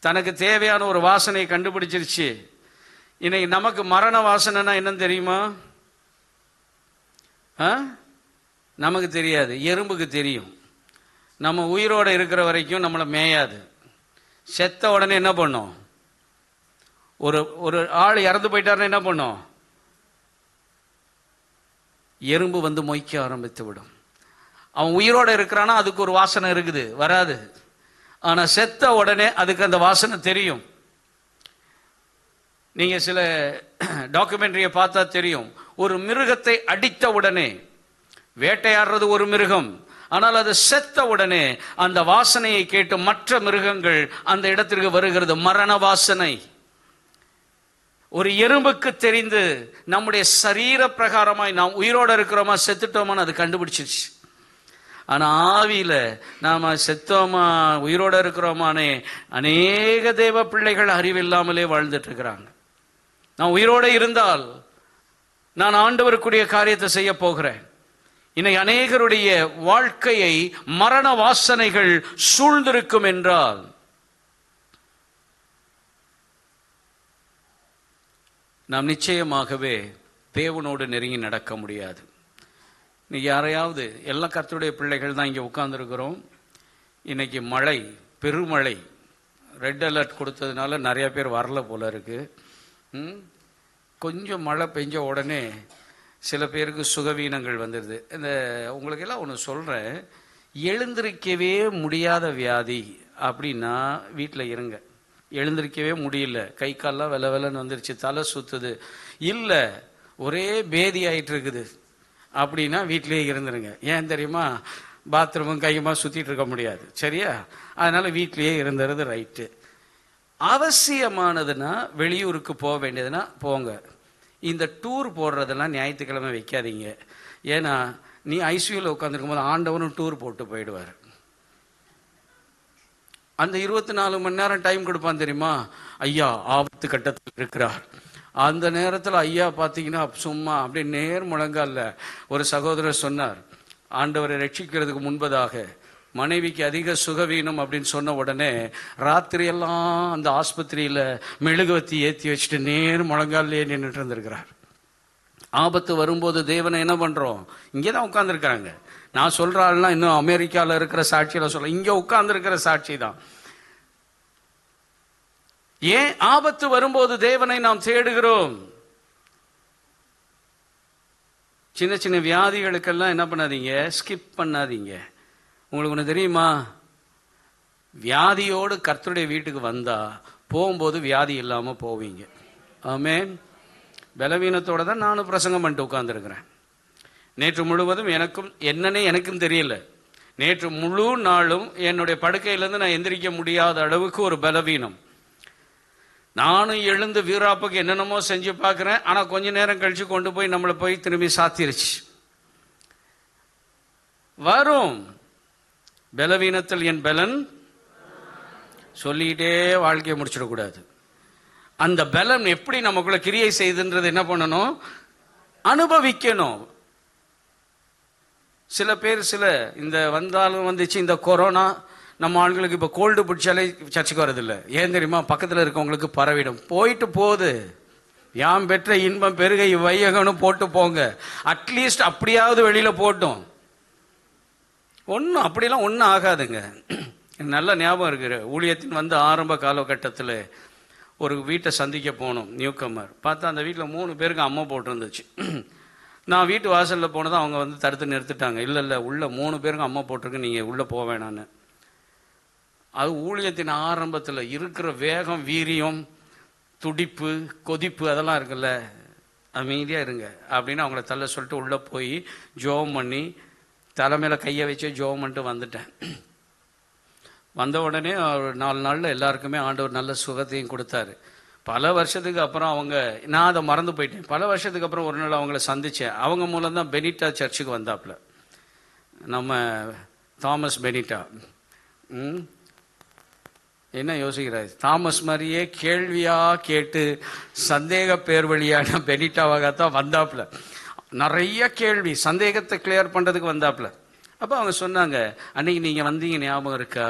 Speaker 1: தனக்கு தேவையான ஒரு வாசனையை கண்டுபிடிச்சிருச்சு. இன்னைக்கு நமக்கு மரண வாசனைனா என்னன்னு தெரியுமா? நமக்கு தெரியாது, எறும்புக்கு தெரியும். நம்ம உயிரோடு இருக்கிற வரைக்கும் நம்மளை மேயாது. செத்த உடனே என்ன பண்ணோம்? ஒரு ஆள் இறந்து போயிட்டாருன்னா என்ன பண்ணோம்? எறும்பு வந்து மொய்க்க ஆரம்பித்து விடும். அவன் உயிரோடு இருக்கிறானா அதுக்கு ஒரு வாசனை இருக்குது, வராது. ஆனா செத்த உடனே அதுக்கு அந்த வாசனை தெரியும். நீங்க சில டாக்குமெண்ட்ரியை பார்த்தா தெரியும். ஒரு மிருகத்தை அடித்த உடனே, வேட்டையாடுறது ஒரு மிருகம், ஆனால் அது செத்த உடனே அந்த வாசனையை கேட்டு மற்ற மிருகங்கள் அந்த இடத்திற்கு வருகிறது. மரண வாசனை. ஒரு எறும்புக்கு தெரிந்து நம்முடைய சரீர பிரகாரமாய் நாம் உயிரோடு இருக்கிறோமா செத்துட்டோமான்னு அது கண்டுபிடிச்சிருச்சு. ஆனா ஆவியில நாம செத்தோமா உயிரோட இருக்கிறோமானே அநேக தேவ பிள்ளைகள் அறிவில்லாமலே வாழ்ந்துட்டு இருக்கிறாங்க. நான் உயிரோட இருந்தால் நான் ஆண்டவருக்குரிய காரியத்தை செய்ய போகிறேன். இன்னைக்கு அநேகருடைய வாழ்க்கையை மரண வாசனைகள் சூழ்ந்திருக்கும் என்றால் நாம் நிச்சயமாகவே தேவனோடு நெருங்கி நடக்க முடியாது. இன்னைக்கு யாரையாவது, எல்லா கர்த்தருடைய பிள்ளைகள் தான் இங்கே உட்கார்ந்துருக்கிறோம். இன்னைக்கு மழை, பெருமழை, ரெட் அலர்ட் கொடுத்ததுனால நிறைய பேர் வரல போல இருக்கு. கொஞ்சம் மழை பெஞ்ச உடனே சில பேருக்கு சுகவீனங்கள் வந்துடுது. இந்த உங்களுக்கெல்லாம் ஒன்று சொல்கிறேன், எழுந்திருக்கவே முடியாத வியாதி அப்படின்னா வீட்டில் இருங்க. எழுந்திருக்கவே முடியல, கை கால்லாம் வெலை வெலைன்னு வந்துருச்சு, தலை சுத்துது, இல்லை ஒரே பேதி ஆகிட்டு இருக்குது அப்படின்னா வீட்டிலேயே இருந்துருங்க. ஏன் தெரியுமா? பாத்ரூமும் கையுமா சுற்றிட்டு இருக்க முடியாது, சரியா? அதனால் வீட்டிலேயே இருந்துறது ரைட்டு. அவசியமானதுன்னா வெளியூருக்கு போக வேண்டியதுன்னா போங்க. இந்த டூர் போடுறதெல்லாம் ஞாயிற்றுக்கிழமை வைக்காதீங்க. ஏன்னா நீ ஐசியூவில் உட்காந்துருக்கும் போது ஆண்டவனும் டூர் போட்டு போயிடுவார். அந்த 24 மணி நேரம் டைம் கொடுப்பான் தெரியுமா? ஐயா ஆபத்து கட்டத்தில் இருக்கிறார். அந்த நேரத்தில் ஐயா பார்த்தீங்கன்னா சும்மா அப்படியே நேர் முழங்கால ஒரு சகோதரர் சொன்னார், ஆண்டவரை ரட்சிக்கிறதுக்கு முன்பதாக மனைவிக்கு அதிக சுகவீனம் அப்படின்னு சொன்ன உடனே ராத்திரியெல்லாம் அந்த ஆஸ்பத்திரியில் மெழுகுவத்தி ஏற்றி வச்சுட்டு நேர் முழங்காலே நின்றுட்டு இருந்திருக்கிறார். ஆபத்து வரும்போது தேவனை என்ன பண்ணுறோம்? இங்கே தான் உட்காந்துருக்காங்க. நான் சொல்கிற ஆள்லாம் இன்னும் அமெரிக்காவில் இருக்கிற சாட்சியில் சொல்ல, இங்கே உட்கார்ந்துருக்கிற சாட்சி தான். ஏன் ஆபத்து வரும்போது தேவனை நாம் தேடுகிறோம்? சின்ன சின்ன வியாதிகளுக்கெல்லாம் என்ன பண்ணாதீங்க, ஸ்கிப் பண்ணாதீங்க. உங்களுக்கு ஒன்று தெரியுமா? வியாதியோடு கர்த்தருடைய வீட்டுக்கு வந்தா போகும்போது வியாதி இல்லாமல் போவீங்க. ஆமென். பலவீனத்தோட தான் நானும் பிரசங்கம் பண்ணிட்டு உட்கார்ந்துருக்கிறேன். நேற்று முழுவதும் எனக்கும் என்னன்னே எனக்கும் தெரியல. நேற்று முழு நாளும் என்னுடைய படுக்கையிலேருந்து நான் எந்திரிக்க முடியாத அளவுக்கு ஒரு பலவீனம். நானும் எழுந்து வீராப்புக்கு என்னென்னமோ செஞ்சு பார்க்குறேன். ஆனால் கொஞ்ச நேரம் கழித்து கொண்டு போய் நம்மளை போய் திரும்பி சாத்திருச்சு. வரும் பலவீனத்தில் என் பலன் சொல்லிக்கிட்டே வாழ்க்கையை முடிச்சிடக்கூடாது. அந்த பலன் எப்படி நமக்குள்ள கிரியை செய்துன்றது என்ன பண்ணணும்? அனுபவிக்கணும். சில பேர் இந்த வந்தாலும் வந்துச்சு இந்த கொரோனா, நம்ம ஆண்களுக்கு இப்போ கோல்டு பிடிச்சாலே சர்ச்சுக்கு வரதில்லை. ஏன் தெரியுமா? பக்கத்தில் இருக்கவங்களுக்கு பரவிடும். போயிட்டு போகுது. யாம் பெற்ற இன்பம் பெருக இவ்வையகன்னு போட்டு போங்க. அட்லீஸ்ட் அப்படியாவது வெளியில் போட்டோம். ஒன்றும் அப்படிலாம் ஒன்றும் ஆகாதுங்க. நல்ல ஞாபகம் இருக்குது. ஊழியத்தின் வந்து ஆரம்ப காலகட்டத்தில் ஒரு வீட்டை சந்திக்க போனோம், நியூகமர். பார்த்தா அந்த வீட்டில் 3 பேருக்கு அம்மா போட்டிருந்துச்சு. நான் வீட்டு வாசலில் போனதும் அவங்க வந்து தடுத்து நிறுத்திட்டாங்க. இல்லை உள்ளே 3 பேருக்கு அம்மா போட்டிருக்கு, நீங்கள் உள்ளே போக வேணான்னு. அது ஊழியத்தின் ஆரம்பத்தில் இருக்கிற வேகம், வீரியம், துடிப்பு, கொதிப்பு அதெல்லாம் இருக்குல்ல. அமைதியாக இருங்க அப்படின்னு அவங்கள தள்ள சொல்லிட்டு உள்ளே போய் ஜோம் பண்ணி தலைமையில் கையை வச்சு ஜோம் பண்ணிட்டு வந்துட்டேன். வந்த உடனே ஒரு 4 நாளில் எல்லாருக்குமே ஆண்டவர் நல்ல சுகத்தையும் கொடுத்தாரு. பல வருஷத்துக்கு அப்புறம் நான் அதை மறந்து போயிட்டேன். பல வருஷத்துக்கு அப்புறம் ஒரு நாள் அவங்கள சந்தித்தேன். அவங்க மூலம்தான் பெனிட்டா சர்ச்சுக்கு வந்தாப்புல. நம்ம தாமஸ் பெனிட்டா. என்ன யோசிக்கிறாரு? தாமஸ் மாதிரியே கேள்வியாக கேட்டு சந்தேக பேர் வழியான பெனிட்டாவாகத்தான் வந்தாப்புல. நிறைய கேள்வி, சந்தேகத்தை கிளியர் பண்ணுறதுக்கு வந்தாப்புல. அப்போ அவங்க சொன்னாங்க, அன்னைக்கு நீங்கள் வந்தீங்க ஞாபகம் இருக்கா?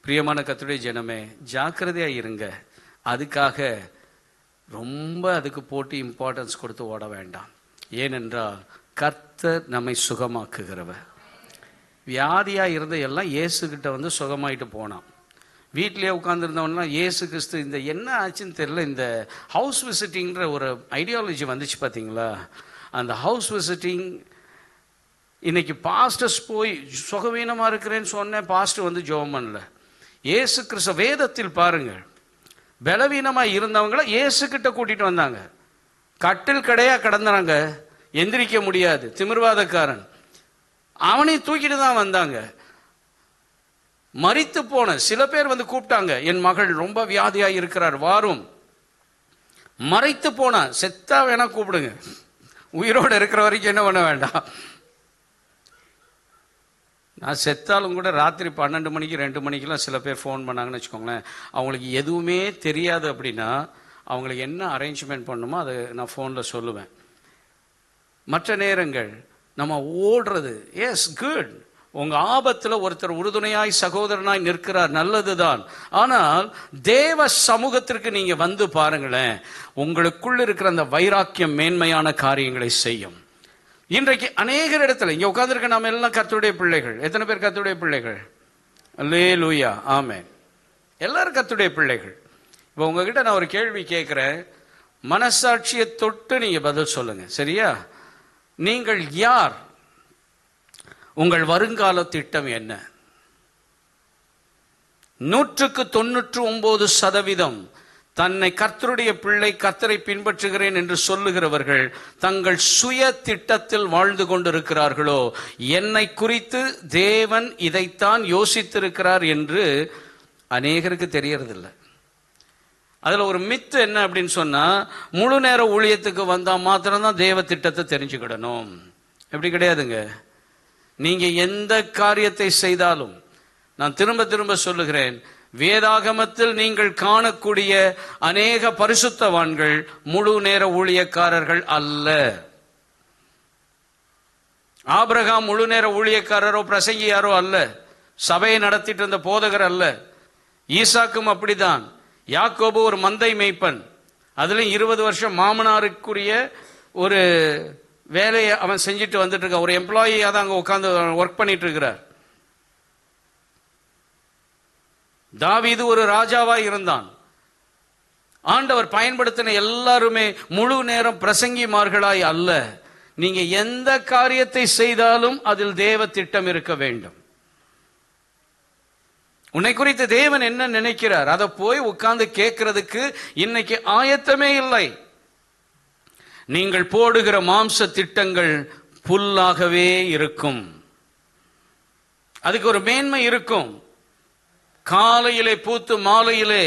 Speaker 1: பிரியமான கர்த்தருடைய ஜனமே, ஜாக்கிரதையாக இருங்க. அதுக்காக ரொம்ப அதுக்கு போட்டு இம்பார்ட்டன்ஸ் கொடுத்து ஓட வேண்டாம். ஏனென்றால் கர்த்தர் நம்மை சுகமாக்குகிறவர். வியாதியாக இருந்த எல்லாம் இயேசுக்கிட்ட வந்து சுகமாயிட்டு போனான். வீட்டிலே உட்காந்துருந்தவன்லாம் இயேசு கிறிஸ்து இந்த என்ன ஆச்சுன்னு தெரியல, இந்த ஹவுஸ் விசிட்டிங்கிற ஒரு ஐடியாலஜி வந்துச்சு பார்த்தீங்களா? அந்த ஹவுஸ் விசிட்டிங் இன்னைக்கு பாஸ்டர்ஸ் போய் சுகவீனமாக இருக்கிறேன்னு சொன்னேன், பாஸ்டர் வந்து ஜெபம் பண்ணல. இயேசு கிறிஸ்து வேதத்தில் பாருங்கள், பலவீனமாக இருந்தவங்கள இயேசுக்கிட்ட கூட்டிகிட்டு வந்தாங்க. கட்டில் கடையாக கிடந்தாங்க, எந்திரிக்க முடியாது, திமிர்வாதக்காரன், அவனையும் தூக்கிட்டு தான் வந்தாங்க. மரித்து போன சில பேர் வந்து கூப்பிட்டாங்க, என் மகள் ரொம்ப வியாதியாக இருக்கிறார் வாரும். மறைத்து போனா, செத்தா வேணா கூப்பிடுங்க, உயிரோடு இருக்கிற வரைக்கும் என்ன பண்ண வேண்டாம். நான் செத்தாலும் கூட ராத்திரி 12 மணிக்கு 2 மணிக்கெலாம் சில பேர் ஃபோன் பண்ணாங்கன்னு வச்சுக்கோங்களேன். அவங்களுக்கு எதுவுமே தெரியாது அப்படின்னா அவங்களுக்கு என்ன அரேஞ்ச்மெண்ட் பண்ணுமோ அதை நான் ஃபோனில் சொல்லுவேன். மற்ற நேரங்கள் நம்ம ஓடுறது, எஸ் குட், உங்கள் ஆபத்தில் ஒருத்தர் உறுதுணையாய் சகோதரனாய் நிற்கிறார், நல்லது தான். ஆனால் தேவ சமூகத்திற்கு நீங்கள் வந்து பாருங்களேன், உங்களுக்குள் இருக்கிற அந்த வைராக்கியம் மேன்மையான காரியங்களை செய்யும். இன்றைக்கு அநேகர் இடத்துல இங்கே உட்கார்ந்துருக்க நாம் எல்லாம் கர்த்தருடைய பிள்ளைகள். எத்தனை பேர் கர்த்தருடைய பிள்ளைகள்? அல்லேலூயா, ஆமென். எல்லாரும் கர்த்தருடைய பிள்ளைகள். இப்போ உங்ககிட்ட நான் ஒரு கேள்வி கேட்குறேன், மனசாட்சியை தொட்டு நீங்கள் பதில் சொல்லுங்க, சரியா? நீங்கள் யார்? உங்கள் வருங்கால திட்டம் என்ன? 99% தன்னை கர்த்தருடைய பிள்ளை, கர்த்தரை பின்பற்றுகிறேன் என்று சொல்லுகிறவர்கள் தங்கள் சுய திட்டத்தில் வாழ்ந்து கொண்டிருக்கிறார்களோ, என்னை குறித்து தேவன் இதைத்தான் யோசித்திருக்கிறார் என்று அநேகருக்கு தெரியறதில்லை. அதில் ஒரு மித்து என்ன அப்படின்னு சொன்னால், முழு நேர ஊழியத்துக்கு வந்தால் மாத்திரம்தான் தேவ திட்டத்தை தெரிஞ்சுக்கிடணும். எப்படி கிடையாதுங்க. நீங்கள் எந்த காரியத்தை செய்தாலும், நான் திரும்ப திரும்ப சொல்லுகிறேன், வேதாகமத்தில் நீங்கள் காணக்கூடிய அநேக பரிசுத்தவான்கள் முழு நேர ஊழியக்காரர்கள் அல்ல. ஆபிரகாம் முழு நேர ஊழியக்காரரோ பிரசங்கியாரோ அல்ல, சபையை நடத்திட்டு இருந்த போதகர் அல்ல. ஈசாக்கும் அப்படிதான். யாக்கோபு ஒரு மந்தை மேய்ப்பன், அதுலயும் 20 வருஷம் மாமனாருக்குரிய ஒரு வேலையை அவன் செஞ்சுட்டு வந்துட்டு இருக்க ஒரு எம்ப்ளாயியாக தான் அங்கே உட்காந்து ஒர்க் பண்ணிட்டு இருக்கிறார். தாவீது ஒரு ராஜாவாய் இருந்தான். ஆண்டவர் பயன்படுத்தின எல்லாருமே முழு நேரம் பிரசங்கிமார்களாய் அல்ல. நீங்க எந்த காரியத்தை செய்தாலும் அதில் தேவ திட்டம் இருக்க வேண்டும். உன்னை குறித்து தேவன் என்ன நினைக்கிறார், அதை போய் உட்கார்ந்து கேட்கறதுக்கு இன்னைக்கு ஆயத்தமே இல்லை. நீங்கள் போடுகிற மாம்ச திட்டங்கள் புல்லாகவே இருக்கும். அதுக்கு ஒரு மேன்மை இருக்கும். காலையிலே பூத்து மாலையிலே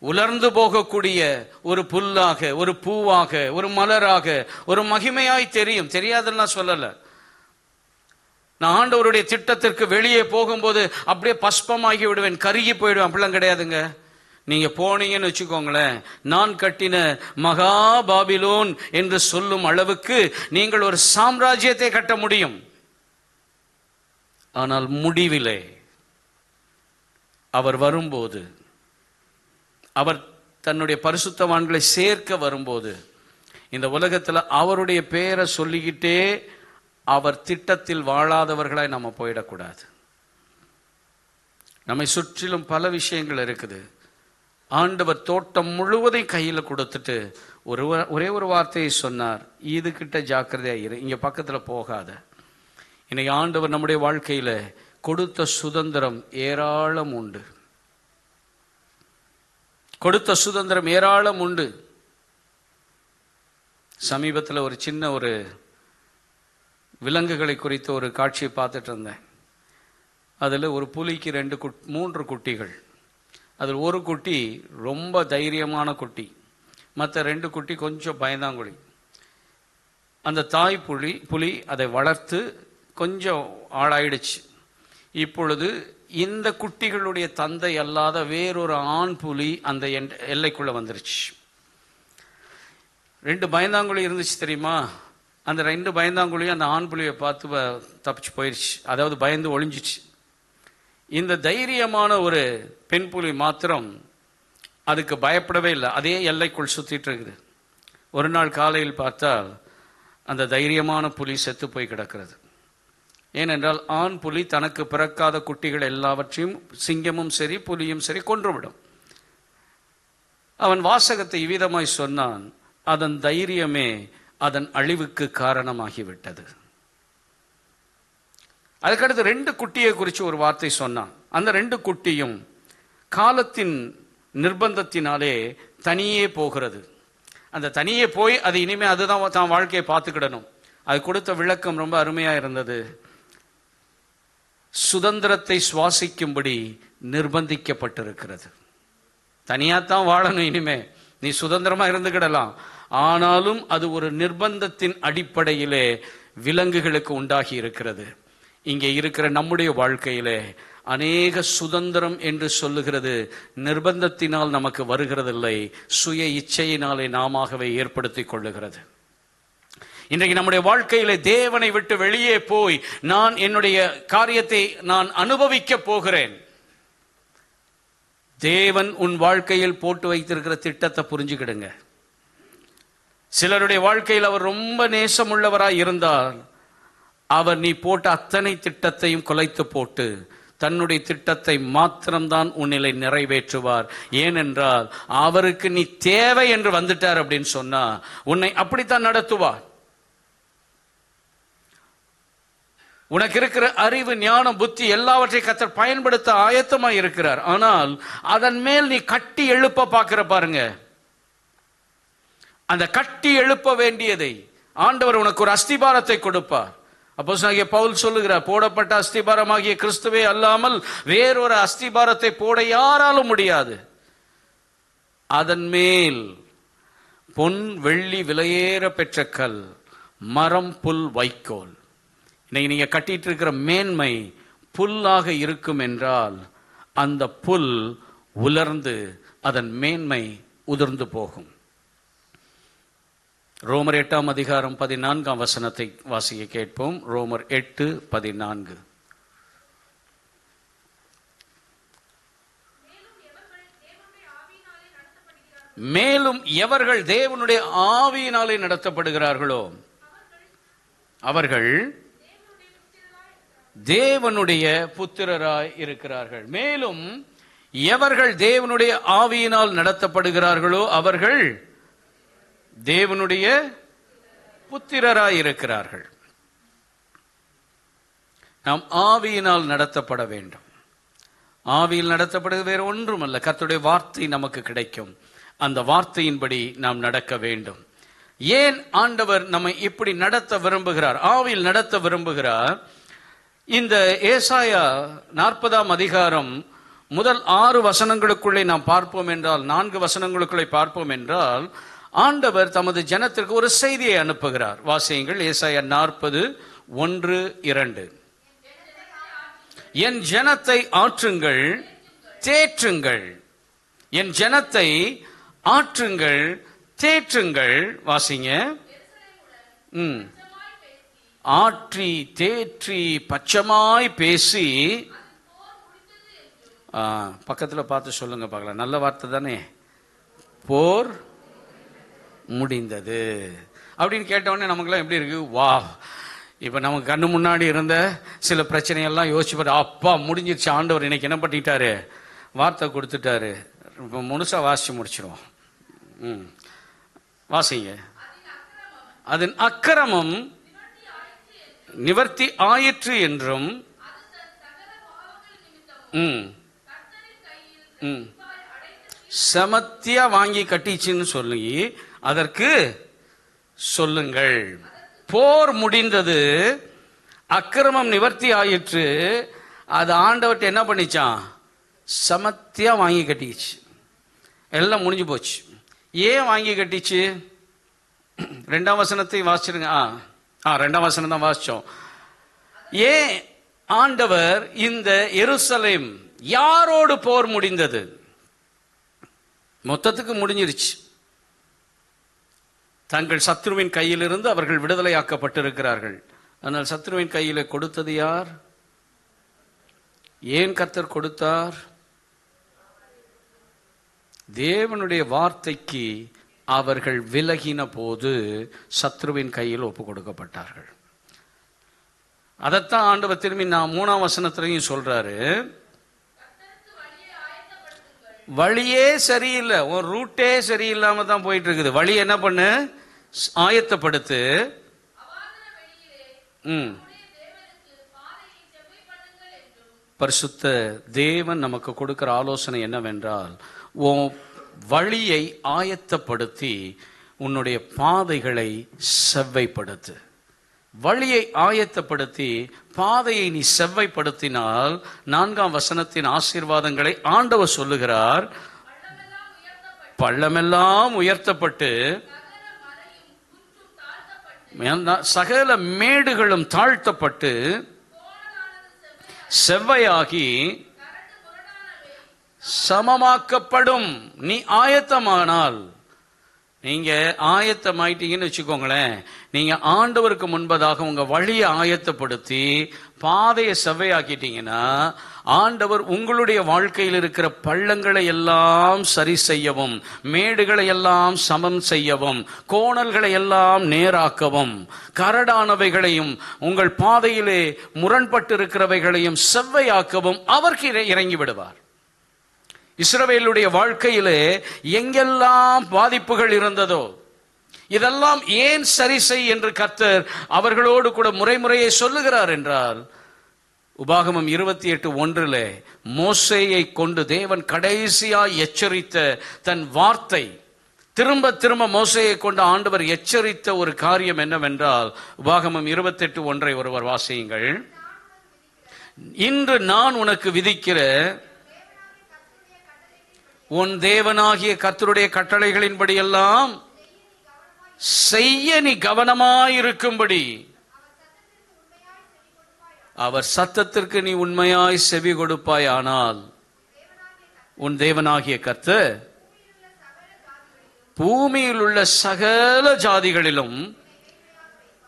Speaker 1: உலர்ந்து போகக்கூடிய ஒரு புல்லாக, ஒரு பூவாக, ஒரு மலராக, ஒரு மகிமையாய் தெரியும். தெரியாதுன்னா சொல்லல. நான் ஆண்டவருடைய திட்டத்திற்கு வெளியே போகும்போது அப்படியே பஸ்பமாகி விடுவேன், கருகி போயிடுவேன். அப்படிலாம் கிடையாதுங்க. நீங்க போனீங்கன்னு வச்சுக்கோங்களேன், நான் கட்டின மகா பாபிலோன் என்று சொல்லும் அளவுக்கு நீங்கள் ஒரு சாம்ராஜ்யத்தை கட்ட முடியும். ஆனால் முடிவிலே அவர் வரும்போது, அவர் தன்னுடைய பரிசுத்தவான்களை சேர்க்க வரும்போது, இந்த உலகத்தில் அவருடைய பெயரை சொல்லிக்கிட்டே அவர் திட்டத்தில் வாழாதவர்களாய் நம்ம போயிடக்கூடாது. நம்மை சுற்றிலும் பல விஷயங்கள் இருக்குது. ஆண்டவர் தோட்டம் முழுவதையும் கையில் கொடுத்துட்டு ஒரே ஒரு வார்த்தையை சொன்னார், இது கிட்ட ஜாக்கிரதையா இரு, இங்க பக்கத்துல போகாத. இன்னைக்கு ஆண்டவர் நம்முடைய வாழ்க்கையில கொடுத்த சுதந்திரம் ஏராளம் உண்டு. கொடுத்த சுதந்திரம் ஏராளம் உண்டு. சமீபத்தில் ஒரு சின்ன ஒரு விலங்குகளை குறித்த ஒரு காட்சியை பார்த்துட்டு இருந்தேன். அதில் ஒரு புலிக்கு 3 குட்டிகள். அதில் ஒரு குட்டி ரொம்ப தைரியமான குட்டி, மற்ற 2 குட்டி கொஞ்சம் பயந்தாங்குழி. அந்த தாய் புலி அதை வளர்த்து கொஞ்சம் ஆளாயிடுச்சு. இப்பொழுது இந்த குட்டிகளுடைய தந்தை அல்லாத வேறொரு ஆண் புலி அந்த எல்லைக்குள்ள வந்துருச்சு. 2 பயந்தாங்குழி இருந்துச்சு தெரியுமா? அந்த 2 பயந்தாங்குழியும் அந்த ஆண் புலியை பார்த்து தப்பிச்சு போயிடுச்சு, அதாவது பயந்து ஒளிஞ்சிச்சு. இந்த தைரியமான ஒரு பெண் புலி மாத்திரம் அதுக்கு பயப்படவே இல்லை, அதே எல்லைக்குள் சுத்திட்டு இருக்குது. ஒரு நாள் காலையில் பார்த்தால் அந்த தைரியமான புலி செத்து போய் கிடக்கிறது. ஏனென்றால் ஆண் புலி தனக்கு பிறக்காத குட்டிகள் எல்லாவற்றையும் சிங்கமும் சரி புலியும் சரி கொன்றுவிடும். அவன் வாசகத்தை இவ்விதமாய் சொன்னான், அதன் தைரியமே அதன் அழிவுக்கு காரணமாகிவிட்டது. அதுக்கடுத்து 2 குட்டியை குறித்து ஒரு வார்த்தை சொன்னான். அந்த 2 குட்டியும் காலத்தின் நிர்பந்தத்தினாலே தனியே போகிறது. அந்த தனியே போய் அது இனிமே அதுதான் தான் வாழ்க்கையை பார்த்துக்கிடணும். அது கொடுத்த விளக்கம் ரொம்ப அருமையா இருந்தது. சுதந்திரத்தை சுவாசிக்கும்படி நிர்பந்திக்கப்பட்டிருக்கிறது. தனியாத்தான் வாழணும், இனிமே நீ சுதந்திரமா இருந்துக்கிடலாம். ஆனாலும் அது ஒரு நிர்பந்தத்தின் அடிப்படையிலே விலங்குகளுக்கு உண்டாகி இருக்கிறது. இங்கே இருக்கிற நம்முடைய வாழ்க்கையிலே அநேக சுதந்திரம் என்று சொல்லுகிறது நிர்பந்தத்தினால் நமக்கு வருகிறதில்லை, சுய இச்சையினாலே நாமவே ஏற்படுத்திக் கொள்ளுகிறது. இன்றைக்கு நம்முடைய வாழ்க்கையில தேவனை விட்டு வெளியே போய் நான் என்னுடைய காரியத்தை நான் அனுபவிக்க போகிறேன். தேவன் உன் வாழ்க்கையில் போட்டு வைத்திருக்கிற திட்டத்தை புரிஞ்சுக்கிடுங்க. சிலருடைய வாழ்க்கையில் அவர் ரொம்ப நேசமுள்ளவராய் இருந்தால் அவர் நீ போட்ட அத்தனை திட்டத்தையும் குலைத்து போட்டு தன்னுடைய திட்டத்தை மாத்திரம்தான் உன்னிலை நிறைவேற்றுவார். ஏனென்றால் அவருக்கு நீ தேவை என்று வந்துட்டார் அப்படின்னு சொன்னா உன்னை அப்படித்தான் நடத்துவார். உனக்கு இருக்கிற அறிவு ஞானம் புத்தி எல்லாவற்றை கர்த்தர் பயன்படுத்த ஆயத்தமாய் இருக்கிறார். ஆனால் அதன் மேல் நீ கட்டி எழுப்ப பார்க்கிற பாருங்க, அந்த கட்டி எழுப்ப வேண்டியதை ஆண்டவர் உனக்கு ஒரு அஸ்திபாரத்தை கொடுப்பார். அப்போஸ்தலனாகிய பவுல் சொல்லுகிறார், போடப்பட்ட அஸ்திபாரமாகிய கிறிஸ்துவே அல்லாமல் வேறொரு அஸ்திபாரத்தை போட யாராலும் முடியாது. அதன் மேல் பொன் வெள்ளி விலையேற பெற்ற கல், மரம் புல் வைக்கோல். இன்னைக்கு நீங்க கட்டிட்டு இருக்கிற மேன்மை புல்லாக இருக்கும் என்றால் அந்த புல் உலர்ந்து அதன் மேன்மை உதிர்ந்து போகும். ரோமர் 8ஆம் அதிகாரம் 14ஆம் வசனத்தை வாசிக்க கேட்போம். ரோமர் 8:14. மேலும் எவர்கள் தேவனுடைய ஆவியினாலே நடத்தப்படுகிறார்களோ அவர்கள் தேவனுடைய புத்திரராய் இருக்கிறார்கள். மேலும் எவர்கள் தேவனுடைய ஆவியினால் நடத்தப்படுகிறார்களோ அவர்கள் தேவனுடைய புத்திரராய் இருக்கிறார்கள். நாம் ஆவியினால் நடத்தப்பட வேண்டும். ஆவியில் நடத்தப்படுவது வேறு ஒன்றுமல்ல, கர்த்தருடைய வார்த்தை நமக்கு கிடைக்கும். அந்த வார்த்தையின்படி நாம் நடக்க வேண்டும். ஏன் ஆண்டவர் நம்மை இப்படி நடத்த விரும்புகிறார், ஆவியில் நடத்த விரும்புகிறார்? இந்த ஏசாயா 40ஆம் அதிகாரம் முதல் 6 வசனங்களுக்குள்ளே நாம் பார்ப்போம் என்றால், 4 வசனங்களுக்குள்ளே பார்ப்போம் என்றால், ஆண்டவர் தமது ஜனத்திற்கு ஒரு செய்தியை அனுப்புகிறார். வாசியுங்கள். ஏசாயா 40:1-2. என் ஜனத்தை ஆற்றுங்கள், தேற்றுங்கள். என் ஜனத்தை ஆற்றுங்கள், தேற்றுங்கள். வாசிங்க. ஆற்றி தேற்றி பச்சமாய் பேசி. பக்கத்தில் பார்த்து சொல்லுங்க பார்க்கலாம். நல்ல வார்த்தை தானே. போர் முடிந்தது அப்படின்னு கேட்டவுடனே நமக்குலாம் எப்படி இருக்கு? வா, இப்போ நமக்கு கண்ணு முன்னாடி இருந்த சில பிரச்சனையெல்லாம் யோசிச்சு பார்த்து, அப்பா முடிஞ்சிருச்சு, ஆண்டவர் இன்னைக்கு என்ன பண்ணிட்டாரு, வார்த்தை கொடுத்துட்டாரு. இப்போ முழுசா வாசிச்சு முடிச்சிருவோம். வாசிங்க. அதன் அக்கிரமம் நிவர்த்தி ஆயிற்று என்றும் சமத்தியா வாங்கி கட்டிச்சுன்னு சொல்லி அதற்கு சொல்லுங்கள். போர் முடிந்தது, அக்கிரமம் நிவர்த்தி ஆயிற்று. அது ஆண்டவர்கிட்ட என்ன பண்ணிச்சான்? சமத்தியா வாங்கி கட்டிச்சு. எல்லாம் முடிஞ்சு போச்சு. ஏன் வாங்கி கட்டிச்சு? 2ஆம் வசனத்தை வாசிச்சிருங்க. 2ஆம் வசனம் தான் வாசிச்சோம். ஏன் ஆண்டவர் இந்த எருசலேம் யாரோடு போர் முடிந்தது? மொத்தத்துக்கு முடிஞ்சிருச்சு. தங்கள் சத்ருவின் கையிலிருந்து அவர்கள் விடுதலையாக்கப்பட்டிருக்கிறார்கள். ஆனால் சத்ருவின் கையில கொடுத்தது யார்? ஏன் கர்த்தர் கொடுத்தார்? தேவனுடைய வார்த்தைக்கு அவர்கள் விலகின போது சத்ருவின் கையில் ஒப்பு கொடுக்கப்பட்டார்கள். அதைத்தான் ஆண்டவர் திரும்பி 3ஆம் வசனத்திலையும் சொல்றாரு. வழியே சரியில்லை, ஒரு ரூட்டே சரியில்லாம தான் போயிட்டு இருக்குது. வழி என்ன பண்ணு? ஆயத்தப்படுத்து. பரிசுத்த தேவன் நமக்கு கொடுக்கிற ஆலோசனை என்னவென்றால், உன் வழியை ஆயத்தப்படுத்தி உன்னுடைய பாதைகளை செவ்வைப்படுத்து. வழியை ஆயத்தப்படுத்தி பாதையை நீ செவ்வைப்படுத்தினால் 4ஆம் வசனத்தின் ஆசீர்வாதங்களை ஆண்டவர் சொல்லுகிறார். பள்ளமெல்லாம் உயர்த்தப்பட்டு சகல மேடுகளும் தாழ்த்தப்பட்டு செவ்வையாகி சமமாக்கப்படும். நீ ஆயத்தமானால், நீங்க ஆயத்தமாயிட்டீங்கன்னு வச்சுக்கோங்களேன், நீங்க ஆண்டவருக்கு முன்பதாக உங்க வழியை ஆயத்தப்படுத்தி பாதையை செவ்வையாக்கிட்டீங்கன்னா, ஆண்டவர் உங்களுடைய வாழ்க்கையில் இருக்கிற பள்ளங்களை எல்லாம் சரி செய்யவும், மேடுகளை எல்லாம் சமம் செய்யவும், கோணல்களை எல்லாம் நேராக்கவும், கரடானவைகளையும் உங்கள் பாதையிலே முரண்பட்டு இருக்கிறவைகளையும் செவ்வையாக்கவும் அவருக்கு இறங்கி விடுவார். இஸ்ரவேலுடைய வாழ்க்கையிலே எங்கெல்லாம் பாதிப்புகள் இருந்ததோ இதெல்லாம் ஏன் சரி செய் என்று கர்த்தர் அவர்களோடு கூட முறைமுறையை சொல்லுகிறார் என்றால், உபாகமம் 28:1 மோசேயை கொண்டு தேவன் கடைசியாய் எச்சரித்த தன் வார்த்தை, திரும்ப திரும்ப மோசேயை கொண்டு ஆண்டவர் எச்சரித்த ஒரு காரியம் என்னவென்றால், உபாகமம் 28:1 ஒருவர் வாசியுங்கள். இன்று நான் உனக்கு விதிக்கிற உன் தேவனாகிய கர்த்தருடைய கட்டளைகளின்படி எல்லாம் செய்ய நீ கவனமாயிருக்கும்படி அவர் சத்தத்திற்கு நீ உண்மையாய் செவி கொடுப்பாய். ஆனால் உன் தேவனாகிய கர்த்தர் பூமியில் உள்ள சகல ஜாதிகளிலும்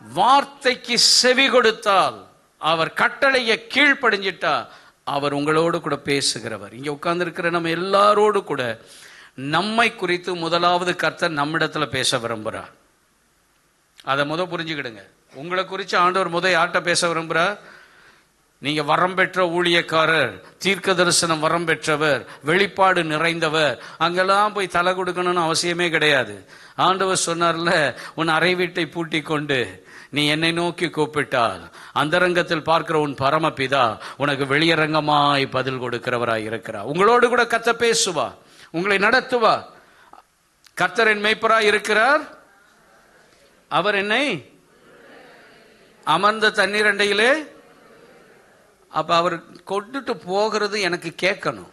Speaker 1: வார்த்தைக்கு செவி கொடுத்தால், அவர் கட்டளையை கீழ்ப்படிஞ்சிட்டா, அவர் உங்களோடு கூட பேசுகிறவர். இங்க உட்கார்ந்து இருக்கிற நம்ம எல்லாரோடு கூட நம்மை குறித்து முதலாவது கர்த்தர் நம்மிடத்துல பேச விரும்புகிறார். அதை புரிஞ்சுக்கிடுங்க. உங்களை குறித்து ஆண்டவர் யார்கிட்ட பேச விரும்புகிறார்? நீங்க வரம் பெற்ற ஊழியக்காரர், தீர்க்க தரிசனம் வரம் பெற்றவர், வெளிப்பாடு நிறைந்தவர், அங்கெல்லாம் போய் தலை கொடுக்கணும்னு அவசியமே கிடையாது. ஆண்டவர் சொன்னார்ல, உன் அறை வீட்டை பூட்டி கொண்டு நீ என்னை நோக்கி கூப்பிட்டால் அந்தரங்கத்தில் பார்க்கிற உன் பரமபிதா உனக்கு வெளியரங்கமாய் பதில் கொடுக்கிறவராய் இருக்கிறார். உங்களோடு கூட கர்த்தர் பேசுவா, உங்களை நடத்துவா. கர்த்தர் மேய்ப்பராய் இருக்கிறார். அவர் என்னை அமர்ந்த தண்ணீர் அண்டையிலே அப்போ அவர் கொண்டுட்டு போகிறது எனக்கு கேட்கணும்.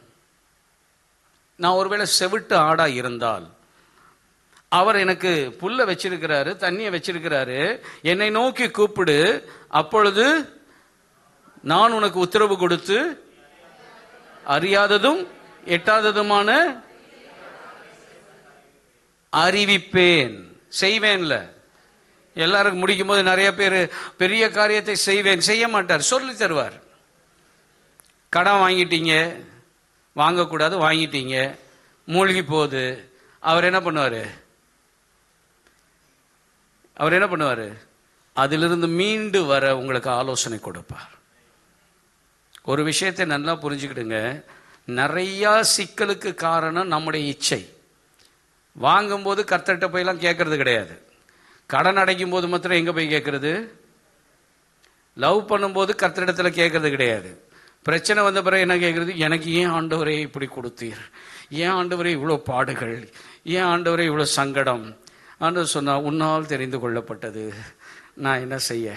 Speaker 1: நான் ஒருவேளை செவிட்டு ஆடா இருந்தால், அவர் எனக்கு புல்ல வச்சிருக்கிறாரு, தண்ணியை வச்சிருக்கிறாரு, என்னை நோக்கி கூப்பிடு, அப்பொழுது நான் உனக்கு உத்தரவு கொடுத்து அறியாததும் எட்டாததுமான அறிவிப்பேன். செய்வேன்ல. எல்லாருக்கும் முடிக்கும் போது நிறைய பேர் பெரிய காரியத்தை செய்வேன் செய்ய மாட்டார், சொல்லி தருவார். கடன் வாங்கிட்டீங்க, வாங்கக்கூடாது, வாங்கிட்டீங்க, மூழ்கி போகுது, அவர் என்ன பண்ணுவார்? அதிலிருந்து மீண்டு வர உங்களுக்கு ஆலோசனை கொடுப்பார். ஒரு விஷயத்தை நல்லா புரிஞ்சுக்கிடுங்க, நிறைய சிக்கலுக்கு காரணம் நம்முடைய இச்சை. வாங்கும்போது கர்த்தர்கிட்ட போயெல்லாம் கேட்கறது கிடையாது. கடன் அடைக்கும் போது மாத்திரம் எங்கே போய் கேட்கறது? லவ் பண்ணும்போது கர்த்தரிடத்துல கேட்கறது கிடையாது. பிரச்சனை வந்த பிறகு என்ன கேட்கறது? எனக்கு ஏன் ஆண்டவரே இப்படி கொடுத்தீர்? ஏன் ஆண்டவரே இவ்வளோ பாடுகள்? ஏன் ஆண்டவரே இவ்வளோ சங்கடம்? ஆண்டவர் சொன்னா, உன்னால் தெரிந்து கொள்ளப்பட்டது, நான் என்ன செய்ய?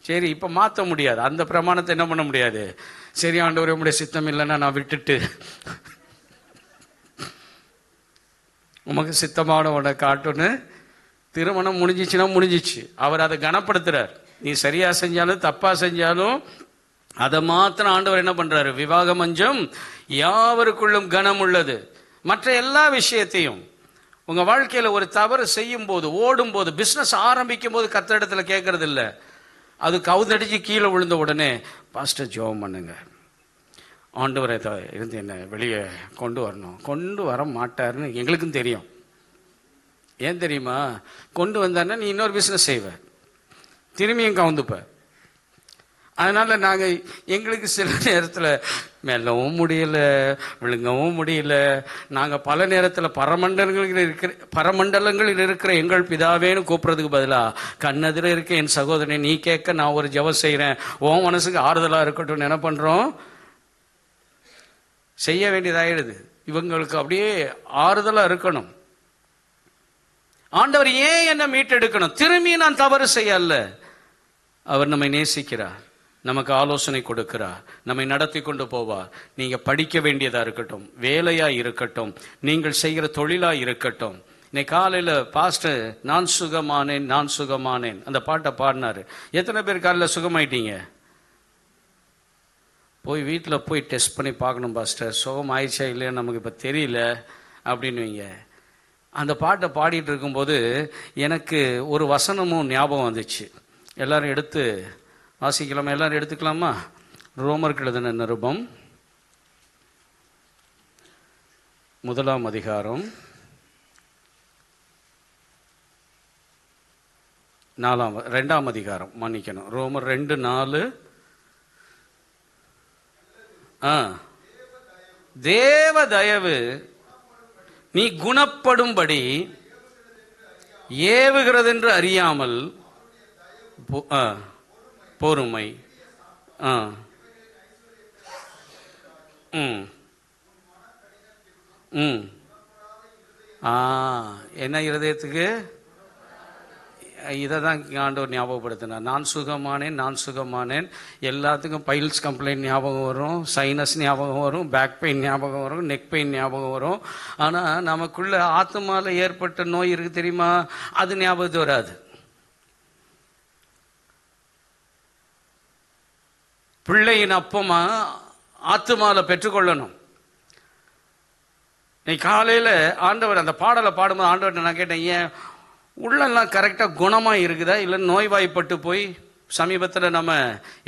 Speaker 1: சரி, இப்போ மாற்ற முடியாது, அந்த பிரமாணத்தை என்ன பண்ண முடியாது. சரி ஆண்டவரே உம்முடைய சித்தம் இல்லைன்னா நான் விட்டுட்டு உமக்கு சித்தமானவனை காட்டுன்னு. திருமணம் முடிஞ்சிச்சுன்னா முடிஞ்சிச்சு. அவர் அதை கனப்படுத்துறார். நீ சரியா செஞ்சாலும் தப்பா செஞ்சாலும் அதை மாத்திரம் ஆண்டவர் என்ன பண்றாரு? விவாக மஞ்சம் யாவருக்குள்ளும் கனம் உள்ளது. மற்ற எல்லா விஷயத்தையும் உங்க வாழ்க்கையில ஒரு தவறு செய்யும் போது, ஓடும் போது, பிசினஸ் ஆரம்பிக்கும் போது கர்த்தரிடத்துல கேட்கறது இல்லை. அது கவுதடிச்சு கீழே விழுந்த உடனே பாஸ்டர் ஜெபம் பண்ணுங்க, ஆண்டவரை இருந்து என்ன வெளியே கொண்டு வரணும். கொண்டு வர மாட்டாருன்னு எங்களுக்கும் தெரியும். ஏன் தெரியுமா? கொண்டு வந்தாருன்னா நீ இன்னொரு பிஸ்னஸ் செய்வ, திரும்பியும் கவுந்துப்ப. அதனால நாங்கள் எங்களுக்கு சில நேரத்தில் மெல்லவும் முடியல, விழுங்கவும் முடியல. நாங்கள் பல நேரத்தில் பரமண்டலங்களில் இருக்கிற எங்கள் பிதாவேன்னு கூப்பிட்றதுக்கு பதிலாக கண்ணெதிர இருக்க என் சகோதரனை நீ கேட்க நான் ஒரு ஜெபம் செய்கிறேன், உன் மனசுக்கு ஆறுதலாக இருக்கட்டும் என்ன பண்ணுறோம்? செய்ய வேண்டியதாயிடுது. இவங்களுக்கு அப்படியே ஆறுதலாக இருக்கணும். ஆண்டவர் ஏன் என்ன மீட்டெடுக்கணும்? திரும்பி நான் தவறு செய்யல. அவர் நம்மை நேசிக்கிறார், நமக்கு ஆலோசனை கொடுக்கிறார், நம்மை நடத்தி கொண்டு போவார். நீங்க படிக்க வேண்டியதா இருக்கட்டும், வேலையா இருக்கட்டும், நீங்கள் செய்கிற தொழிலா இருக்கட்டும். இன்னைக்கு காலையில பாஸ்டர் நான் சுகமானேன் நான் சுகமானேன் அந்த பாட்டை பாடினாரு. எத்தனை பேர் காலையில் சுகமாயிட்டீங்க? போய் வீட்டில் போய் டெஸ்ட் பண்ணி பார்க்கணும் பாஸ்டர், சுகம் ஆயிடுச்சா இல்லையா நமக்கு இப்போ தெரியல அப்படின்னுவீங்க. அந்த பாட்டை பாடிட்டு இருக்கும்போது எனக்கு ஒரு வசனமும் ஞாபகம் வந்துச்சு. எல்லாரும் எடுத்து வாசிக்கலாமா? எல்லாரும் எடுத்துக்கலாமா? ரோமருக்கு எழுதின நிருபம் 1ஆம் அதிகாரம் 2ஆம் அதிகாரம், மன்னிக்கணும், ரோமர் 2:4. தேவ தயவு நீ குணப்படும்படி ஏவுகிறது என்று அறியாமல் பொறுமை என்ன இருதயத்துக்கு? இதை தான் ஆண்டவர் ஞாபகப்படுத்தினார். நான் சுகமானேன் நான் சுகமானேன். எல்லாத்துக்கும் பைல்ஸ் கம்ப்ளைண்ட் ஞாபகம் வரும், சைனஸ் ஞாபகம் வரும், பேக் பெயின் ஞாபகம் வரும், நெக் பெயின் ஞாபகம் வரும். ஆனால் நமக்குள்ள ஆத்மால ஏற்பட்ட நோய் இருக்கு தெரியுமா, அது ஞாபகத்து வராது. பிள்ளையின் அப்பமா ஆத்மால பெற்றுக்கொள்ளணும். இன்னைக்கு காலையில் ஆண்டவர் அந்த பாடலை பாடும்போது ஆண்டவர்கிட்ட நான் கேட்டேன், ஏன் உள்ளெல்லாம் கரெக்டாக குணமாக இருக்குதா இல்லை நோய்வாய்ப்பட்டு போய்? சமீபத்தில் நம்ம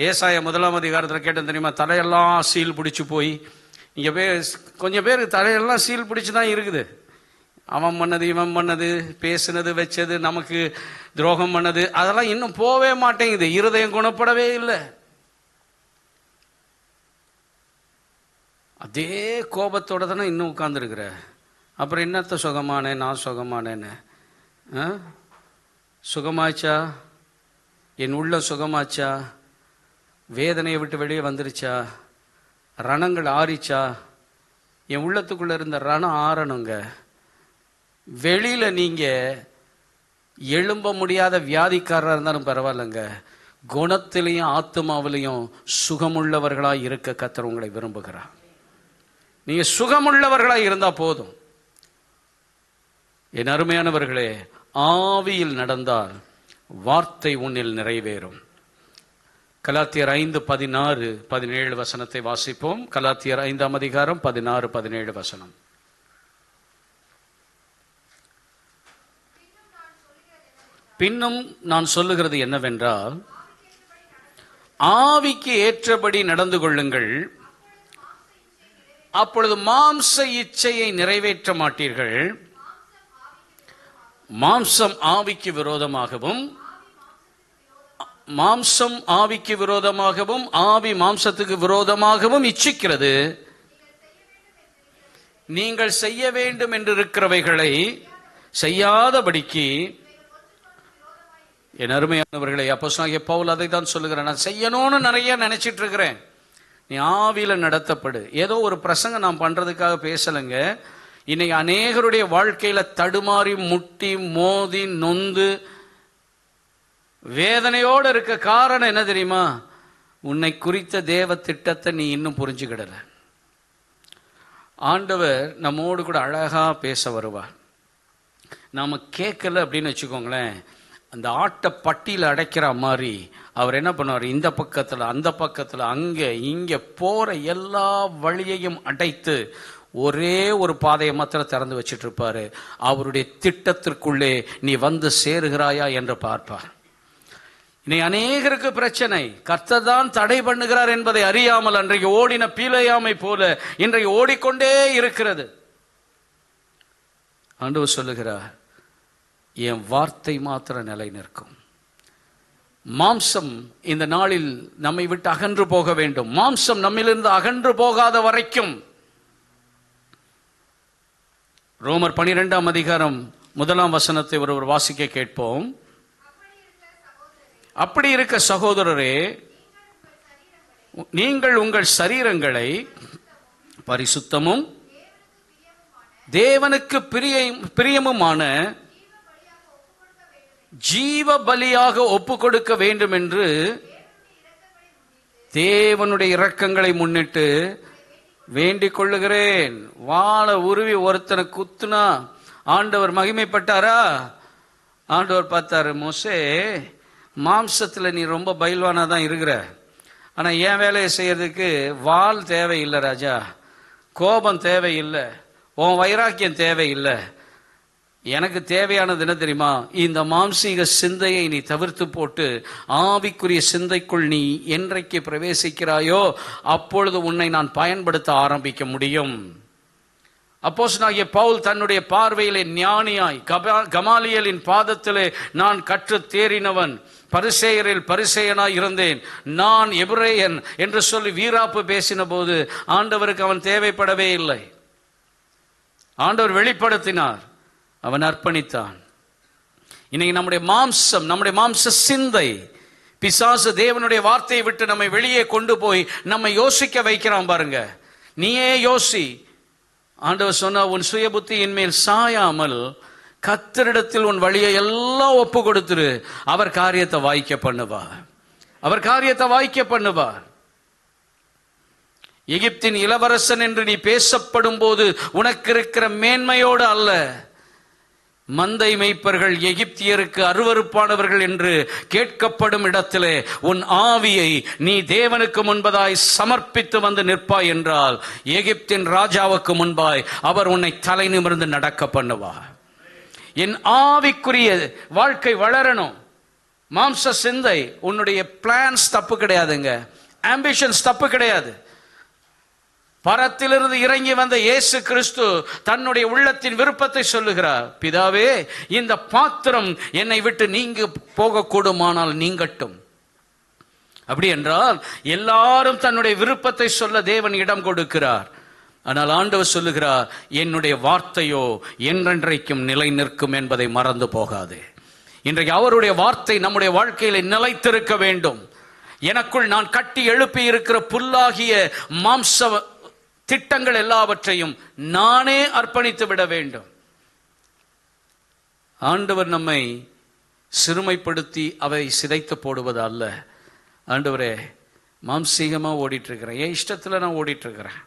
Speaker 1: ஏசாயா 1ஆம் அதிகாரத்தில் கேட்டோம் தெரியுமா, தலையெல்லாம் சீல் பிடிச்சி போய். இங்கே கொஞ்சம் பேர் தலையெல்லாம் சீல் பிடிச்சி தான் இருக்குது. அவன் பண்ணது இவன் பண்ணது, பேசுனது வச்சது, நமக்கு துரோகம் பண்ணது, அதெல்லாம் இன்னும் போவே மாட்டேங்குது. இருதயம் குணப்படவே இல்லை. அதே கோபத்தோட தானே இன்னும் உட்கார்ந்துருக்குற. அப்புறம் என்னத்த சுகமானேன் நான் சுகமானேன்னு? சுகமாச்சா? என் உள்ள சுகமாச்சா? வேதனையை விட்டு வெளியே வந்துருச்சா? ரணங்கள் ஆறிச்சா? என் உள்ளத்துக்குள்ள இருந்த ரணம் ஆறணுங்க. வெளியில நீங்க எழும்ப முடியாத வியாதிக்காரராக இருந்தாலும் பரவாயில்லைங்க, குணத்திலையும் ஆத்மாவிலையும் சுகமுள்ளவர்களாய் இருக்க கர்த்தர் உங்களை விரும்புகிறார். நீங்க சுகமுள்ளவர்களாய் இருந்தா போதும். என் அருமையானவர்களே, ஆவியில் நடந்தால் வார்த்தை உன்னில் நிறைவேறும். கலாத்தியர் 5:16-17 வசனத்தை வாசிப்போம். கலாத்தியர் 5ஆம் அதிகாரம் 16-17 வசனம். பின்னும் நான் சொல்லுகிறது என்னவென்றால், ஆவிக்கு ஏற்றபடி நடந்து கொள்ளுங்கள், அப்பொழுது மாம்ச இச்சையை நிறைவேற்ற மாட்டீர்கள். மாம்சம் ஆவிக்கு விரோதமாகவும் ஆவி மாம்சத்துக்கு விரோதமாகவும் இச்சிக்கிறது. நீங்கள் செய்ய வேண்டும் என்று இருக்கிறவைகளை செய்யாதபடிக்கு. என் அருமையானவர்களே, அப்போஸ்தலனாகிய பவுல் அதை தான் சொல்லுகிறேன். நான் செய்யணும்னு நிறைய நினைச்சிட்டு இருக்கிறேன். நீ ஆவியில நடத்தப்படு. ஏதோ ஒரு பிரசங்கம் நான் பண்றதுக்காக பேசலைங்க. இன்னைக்கு அநேகருடைய வாழ்க்கையில தடுமாறி முட்டி மோதி நொந்து வேதனையோடு இருக்க காரணம் என்ன தெரியுமா? உன்னை குறித்த தேவ திட்டத்தை நீ இன்னும் புரிஞ்சுக்கிடல. ஆண்டவர் நம்மோடு கூட அழகா பேச வருவார். நாம கேட்கல அப்படின்னு வச்சுக்கோங்களேன், அந்த ஆட்டை பட்டியில் அடைக்கிற மாதிரி அவர் என்ன பண்ணுவார்? இந்த பக்கத்தில் அந்த பக்கத்தில் அங்கே இங்கே போற எல்லா வழியையும் அடைத்து ஒரே ஒரு பாதையை மாத்திரம் திறந்து வச்சிட்டு இருப்பாரு. அவருடைய திட்டத்திற்குள்ளே நீ வந்து சேருகிறாயா என்று பார்ப்பார். இனி அநேகருக்கு பிரச்சனை, கர்த்தர் தான் தடை பண்ணுகிறார் என்பதை அறியாமல் அன்றைக்கு ஓடின பீலையாமை போல இன்றைக்கு ஓடிக்கொண்டே இருக்கிறது. ஆண்டவர் சொல்லுகிறார், என் வார்த்தை மாத்திர நிலை நிற்கும். மாம்சம் இந்த நாளில் நம்மை விட்டு அகன்று போக வேண்டும். மாம்சம் நம்மிலிருந்து அகன்று போகாத வரைக்கும். ரோமர் 12ஆம் அதிகாரம் 1ஆம் வசனத்தை ஒருவர் வாசிக்க கேட்போம். அப்படி இருக்க சகோதரரே, நீங்கள் உங்கள் சரீரங்களை பரிசுத்தமும் தேவனுக்கு பிரியமுமான ஜீவ பலியாக ஒப்பு கொடுக்க வேண்டும் என்று தேவனுடைய இரக்கங்களை முன்னிட்டு வேண்டிக் கொள்ளுகிறேன். வாழை உருவி ஒருத்தனை குத்துனா ஆண்டவர் மகிமைப்பட்டாரா? ஆண்டவர் பார்த்தாரு, மோசே மாம்சத்துல நீ ரொம்ப பயில்வானா தான் இருக்கிற, ஆனா என் வேலையை செய்யறதுக்கு வாள் தேவையில்லை ராஜா, கோபம் தேவையில்லை, உன் வைராக்கியம் தேவையில்லை. எனக்கு தேவையானது என்ன தெரியுமா? இந்த மாம்சீக சிந்தையை நீ தவிர்த்து போட்டு ஆவிக்குரிய சிந்தைக்குள் நீ என்றைக்கு பிரவேசிக்கிறாயோ அப்பொழுது உன்னை நான் பயன்படுத்த ஆரம்பிக்க முடியும். அப்போஸ்தலனாகிய பவுல் தன்னுடைய பார்வையிலே ஞானியாய், கமாலியலின் பாதத்திலே நான் கற்று தேறினவன், பரிசேயரில் பரிசேயனாய் இருந்தேன், நான் எபிரேயன் என்று சொல்லி வீராப்பு பேசின போது ஆண்டவருக்கு அவன் தேவைப்படவே இல்லை. ஆண்டவர் வெளிப்படுத்தினார், அவன் அர்ப்பணித்தான். இன்னைக்கு நம்முடைய மாம்சம், நம்முடைய மாம்ச சிந்தை, பிசாசு தேவனுடைய வார்த்தையை விட்டு நம்மை வெளியே கொண்டு போய் நம்மை யோசிக்க வைக்கிறான் பாருங்க. நீயே யோசி. ஆண்டவர் சொன்னா, உன் சுய புத்தியின் மேல் சாயாமல் கர்த்தரிடத்தில் உன் வழியை எல்லாம் ஒப்பு கொடுத்துரு, அவர் காரியத்தை வாய்க்க பண்ணுவார். அவர் காரியத்தை வாய்க்க பண்ணுவார். எகிப்தின் இளவரசன் என்று நீ பேசப்படும் போது உனக்கு இருக்கிற மேன்மையோடு அல்ல, மந்தை மேய்ப்பர்கள் எகிப்தியருக்கு அருவருப்பானவர்கள் என்று கேட்கப்படும் இடத்திலே உன் ஆவியை நீ தேவனுக்கு முன்பதாய் சமர்ப்பித்து வந்து நிற்பாய் என்றால் எகிப்தின் ராஜாவுக்கு முன்பாய் அவர் உன்னை தலை நிமிர்ந்து நடக்க பண்ணுவார். என் ஆவிக்குரிய வாழ்க்கை வளரணும். மாம்ச சிந்தை, உன்னுடைய பிளான்ஸ் தப்பு கிடையாதுங்க, ஆம்பிஷன்ஸ் தப்பு கிடையாது. பரத்திலிருந்து இறங்கி வந்த இயேசு கிறிஸ்து தன்னுடைய உள்ளத்தின் விருப்பத்தை சொல்லுகிறார். பிதாவே, இந்த பாத்திரம் என்னை விட்டு நீங்க போகக்கூடுமானால் நீங்கட்டும். அப்படி என்றால் எல்லாரும் தன்னுடைய விருப்பத்தை சொல்ல தேவன் இடம் கொடுக்கிறார். ஆனால் ஆண்டவர் சொல்லுகிறார், என்னுடைய வார்த்தையோ என்றென்றைக்கும் நிலை நிற்கும் என்பதை மறந்து போகாதே. இன்றைக்கு அவருடைய வார்த்தை நம்முடைய வாழ்க்கையில நிலைத்திருக்க வேண்டும். எனக்குள் நான் கட்டி எழுப்பி இருக்கிற புல்லாகிய மாம்ச திட்டங்கள் எல்லாவற்றையும் நானே அர்ப்பணித்து விட வேண்டும். ஆண்டவர் நம்மை சிறுமைப்படுத்தி அவை சிதைத்து போடுவது அல்ல, ஆண்டவரே, மாம்சீகமாக ஓடிட்டுருக்கிறேன், என் இஷ்டத்தில் நான் ஓடிட்டுருக்கிறேன்.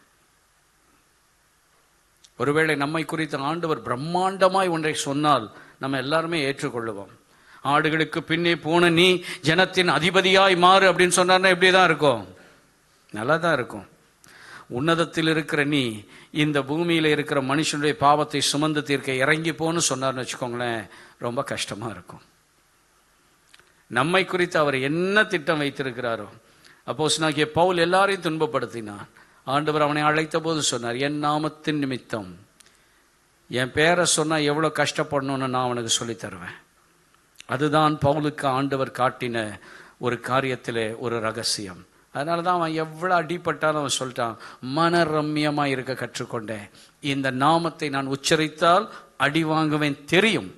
Speaker 1: ஒருவேளை நம்மை குறித்து ஆண்டவர் பிரம்மாண்டமாய் ஒன்றை சொன்னால் நம்ம எல்லாருமே ஏற்றுக்கொள்ளுவோம். ஆடுகளுக்கு பின்னே போன நீ ஜனத்தின் அதிபதியாய் மாறு அப்படின்னு சொன்னார்னா எப்படி தான் இருக்கும்? நல்லா தான் இருக்கும். உன்னதத்தில் இருக்கிற நீ இந்த பூமியில் இருக்கிற மனுஷனுடைய பாவத்தை சுமந்து தீர்க்க இறங்கி போன்னு சொன்னார்னு வச்சுக்கோங்களேன், ரொம்ப கஷ்டமாக இருக்கும். நம்மை குறித்து அவர் என்ன திட்டம் வைத்திருக்கிறாரோ. அப்போஸ்தலனாகிய பவுல் எல்லாரையும் துன்பப்படுத்தினான். ஆண்டவர் அவனை அழைத்த போது சொன்னார், என் நாமத்தின் நிமித்தம் என் பேரை சொன்னால் எவ்வளோ கஷ்டப்படணும்னு நான் அவனுக்கு சொல்லி தருவேன். அதுதான் பவுலுக்கு ஆண்டவர் காட்டின ஒரு காரியத்திலே ஒரு ரகசியம். அதனால தான் அவன் எவ்வளோ அடிப்பட்டாலும் அவன் சொல்லிட்டான், மனரம்யமாக இருக்க கற்றுக்கொண்டேன். இந்த நாமத்தை நான் உச்சரித்தால் அடி வாங்குவேன் தெரியும்.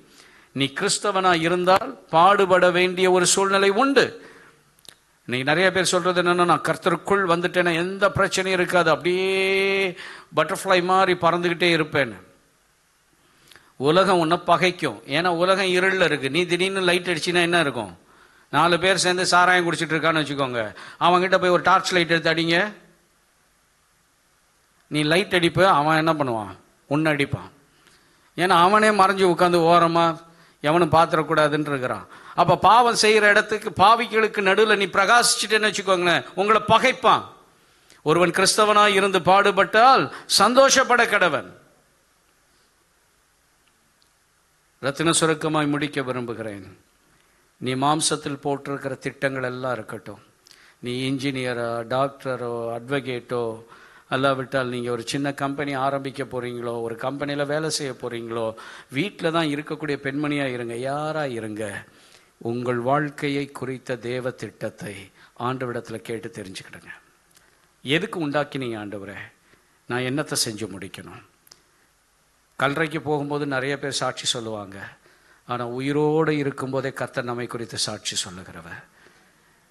Speaker 1: நீ கிறிஸ்தவனாக இருந்தால் பாடுபட வேண்டிய ஒரு சூழ்நிலை உண்டு. நீ நிறைய பேர் சொல்றது என்னன்னா, நான் கர்த்தருக்குள் வந்துட்டேன்னா எந்த பிரச்சனையும் இருக்காது, அப்படியே பட்டர்ஃப்ளை மாதிரி பறந்துக்கிட்டே இருப்பேன். உலகம் உன்னை பகைக்கும். ஏன்னா உலகம் இருளில் இருக்கு. நீ திடீர்னு லைட் அடிச்சுன்னா என்ன இருக்கும்? 4 பேர் சேர்ந்து சாராயம் குடிச்சிட்டு இருக்கான்னு வச்சுக்கோங்க, அவன்கிட்ட போய் ஒரு டார்ச் லைட் எடுத்து அடிங்க, நீ லைட் அடிப்ப, அவன் என்ன பண்ணுவான்? உன்னை அடிப்பான். ஏன்னா அவனே மறைஞ்சு உட்காந்து ஓரமாக எவனும் பார்த்துடக்கூடாதுன்னு இருக்கிறான். அப்போ பாவம் செய்கிற இடத்துக்கு பாவிகளுக்கு நடுவில் நீ பிரகாசிச்சுட்டேன்னு வச்சுக்கோங்களேன், உங்களை பகைப்பான். ஒருவன் கிறிஸ்தவனாய் இருந்து பாடுபட்டால் சந்தோஷப்பட கடவன். ரத்தின சுருக்கமாய் முடிக்க விரும்புகிறேன். நீ மாம்சத்தில் போட்டிருக்கிற திட்டங்கள் எல்லாம் இருக்கட்டும். நீ இன்ஜினியரோ, டாக்டரோ, அட்வொகேட்டோ, அல்லாவிட்டால் நீங்கள் ஒரு சின்ன கம்பெனி ஆரம்பிக்க போகிறீங்களோ, ஒரு கம்பெனியில் வேலை செய்ய போகிறீங்களோ, வீட்டில் தான் இருக்கக்கூடிய பெண்மணியாக இருங்க, யாராக இருங்க, உங்கள் வாழ்க்கையை குறித்த தேவ திட்டத்தை ஆண்டவரிடத்தில் கேட்டு தெரிஞ்சுக்கிடுங்க. எதுக்கு உண்டாக்கினீங்க ஆண்டவரே? நான் என்னத்தை செஞ்சு முடிக்கணும்? கல்லறைக்கு போகும்போது நிறைய பேர் சாட்சி சொல்லுவாங்க. ஆனால் உயிரோடு இருக்கும்போதே கர்த்தர் நம்மை குறித்து சாட்சி சொல்லுகிறவர்.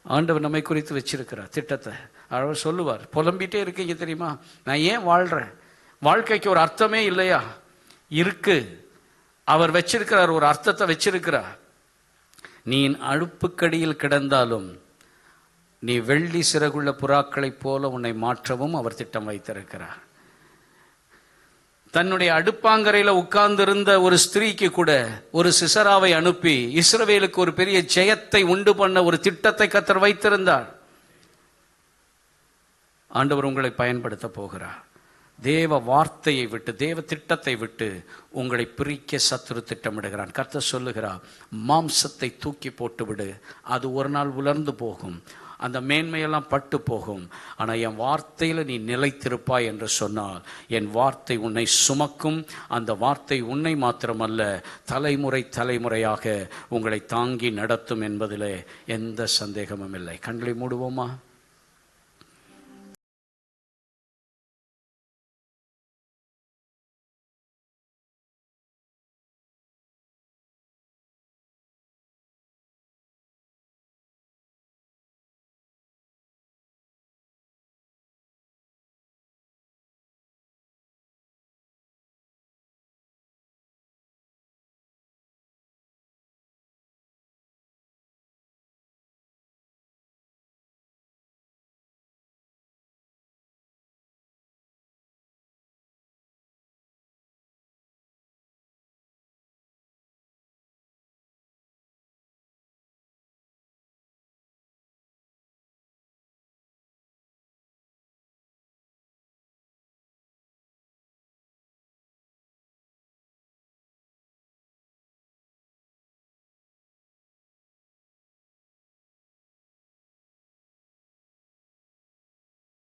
Speaker 1: ஆண்டவர் நம்மை குறித்து வச்சிருக்கிறார் திட்டத்தை. அவர் சொல்லுவார், புலம்பிகிட்டே இருக்கீங்க தெரியுமா, நான் ஏன் வாழ்கிறேன்? வாழ்க்கைக்கு ஒரு அர்த்தமே இல்லையா? இருக்கு. அவர் வச்சிருக்கிறார், ஒரு அர்த்தத்தை வச்சிருக்கிறார். நீ அடுப்புக்கடியில் கிடந்தாலும் நீ வெள்ளி சிறகுள்ள புறாக்களைப் போல உன்னை மாற்றவும் அவர் திட்டம் வைத்திருக்கிறார். தன்னுடைய அடுப்பாங்கரையில் உட்கார்ந்திருந்த ஒரு ஸ்திரீக்கு கூட ஒரு சிசராவை அனுப்பி இஸ்ரவேலுக்கு ஒரு பெரிய ஜெயத்தை உண்டு பண்ண ஒரு திட்டத்தை கர்த்தர் வைத்திருந்தார். ஆண்டவர் உங்களை பயன்படுத்த போகிறார். தேவ வார்த்தையை விட்டு, தேவ திட்டத்தை விட்டு உங்களை பிரிக்க சத்துரு திட்டமிடுகிறான். கர்த்தர் சொல்லுகிறார், மாம்சத்தை தூக்கி போட்டு விடு, அது ஒரு நாள் உலர்ந்து போகும், அந்த மேன்மையெல்லாம் பட்டு போகும். ஆனால் என் வார்த்தையில் நீ நிலைத்திருப்பாய் என்று சொன்னால் என் வார்த்தை உன்னை சுமக்கும். அந்த வார்த்தை உன்னை மாத்திரமல்ல, தலைமுறை தலைமுறையாக உங்களை தாங்கி நடத்தும் என்பதிலே எந்த சந்தேகமும் இல்லை. கண்களை மூடுவோமா?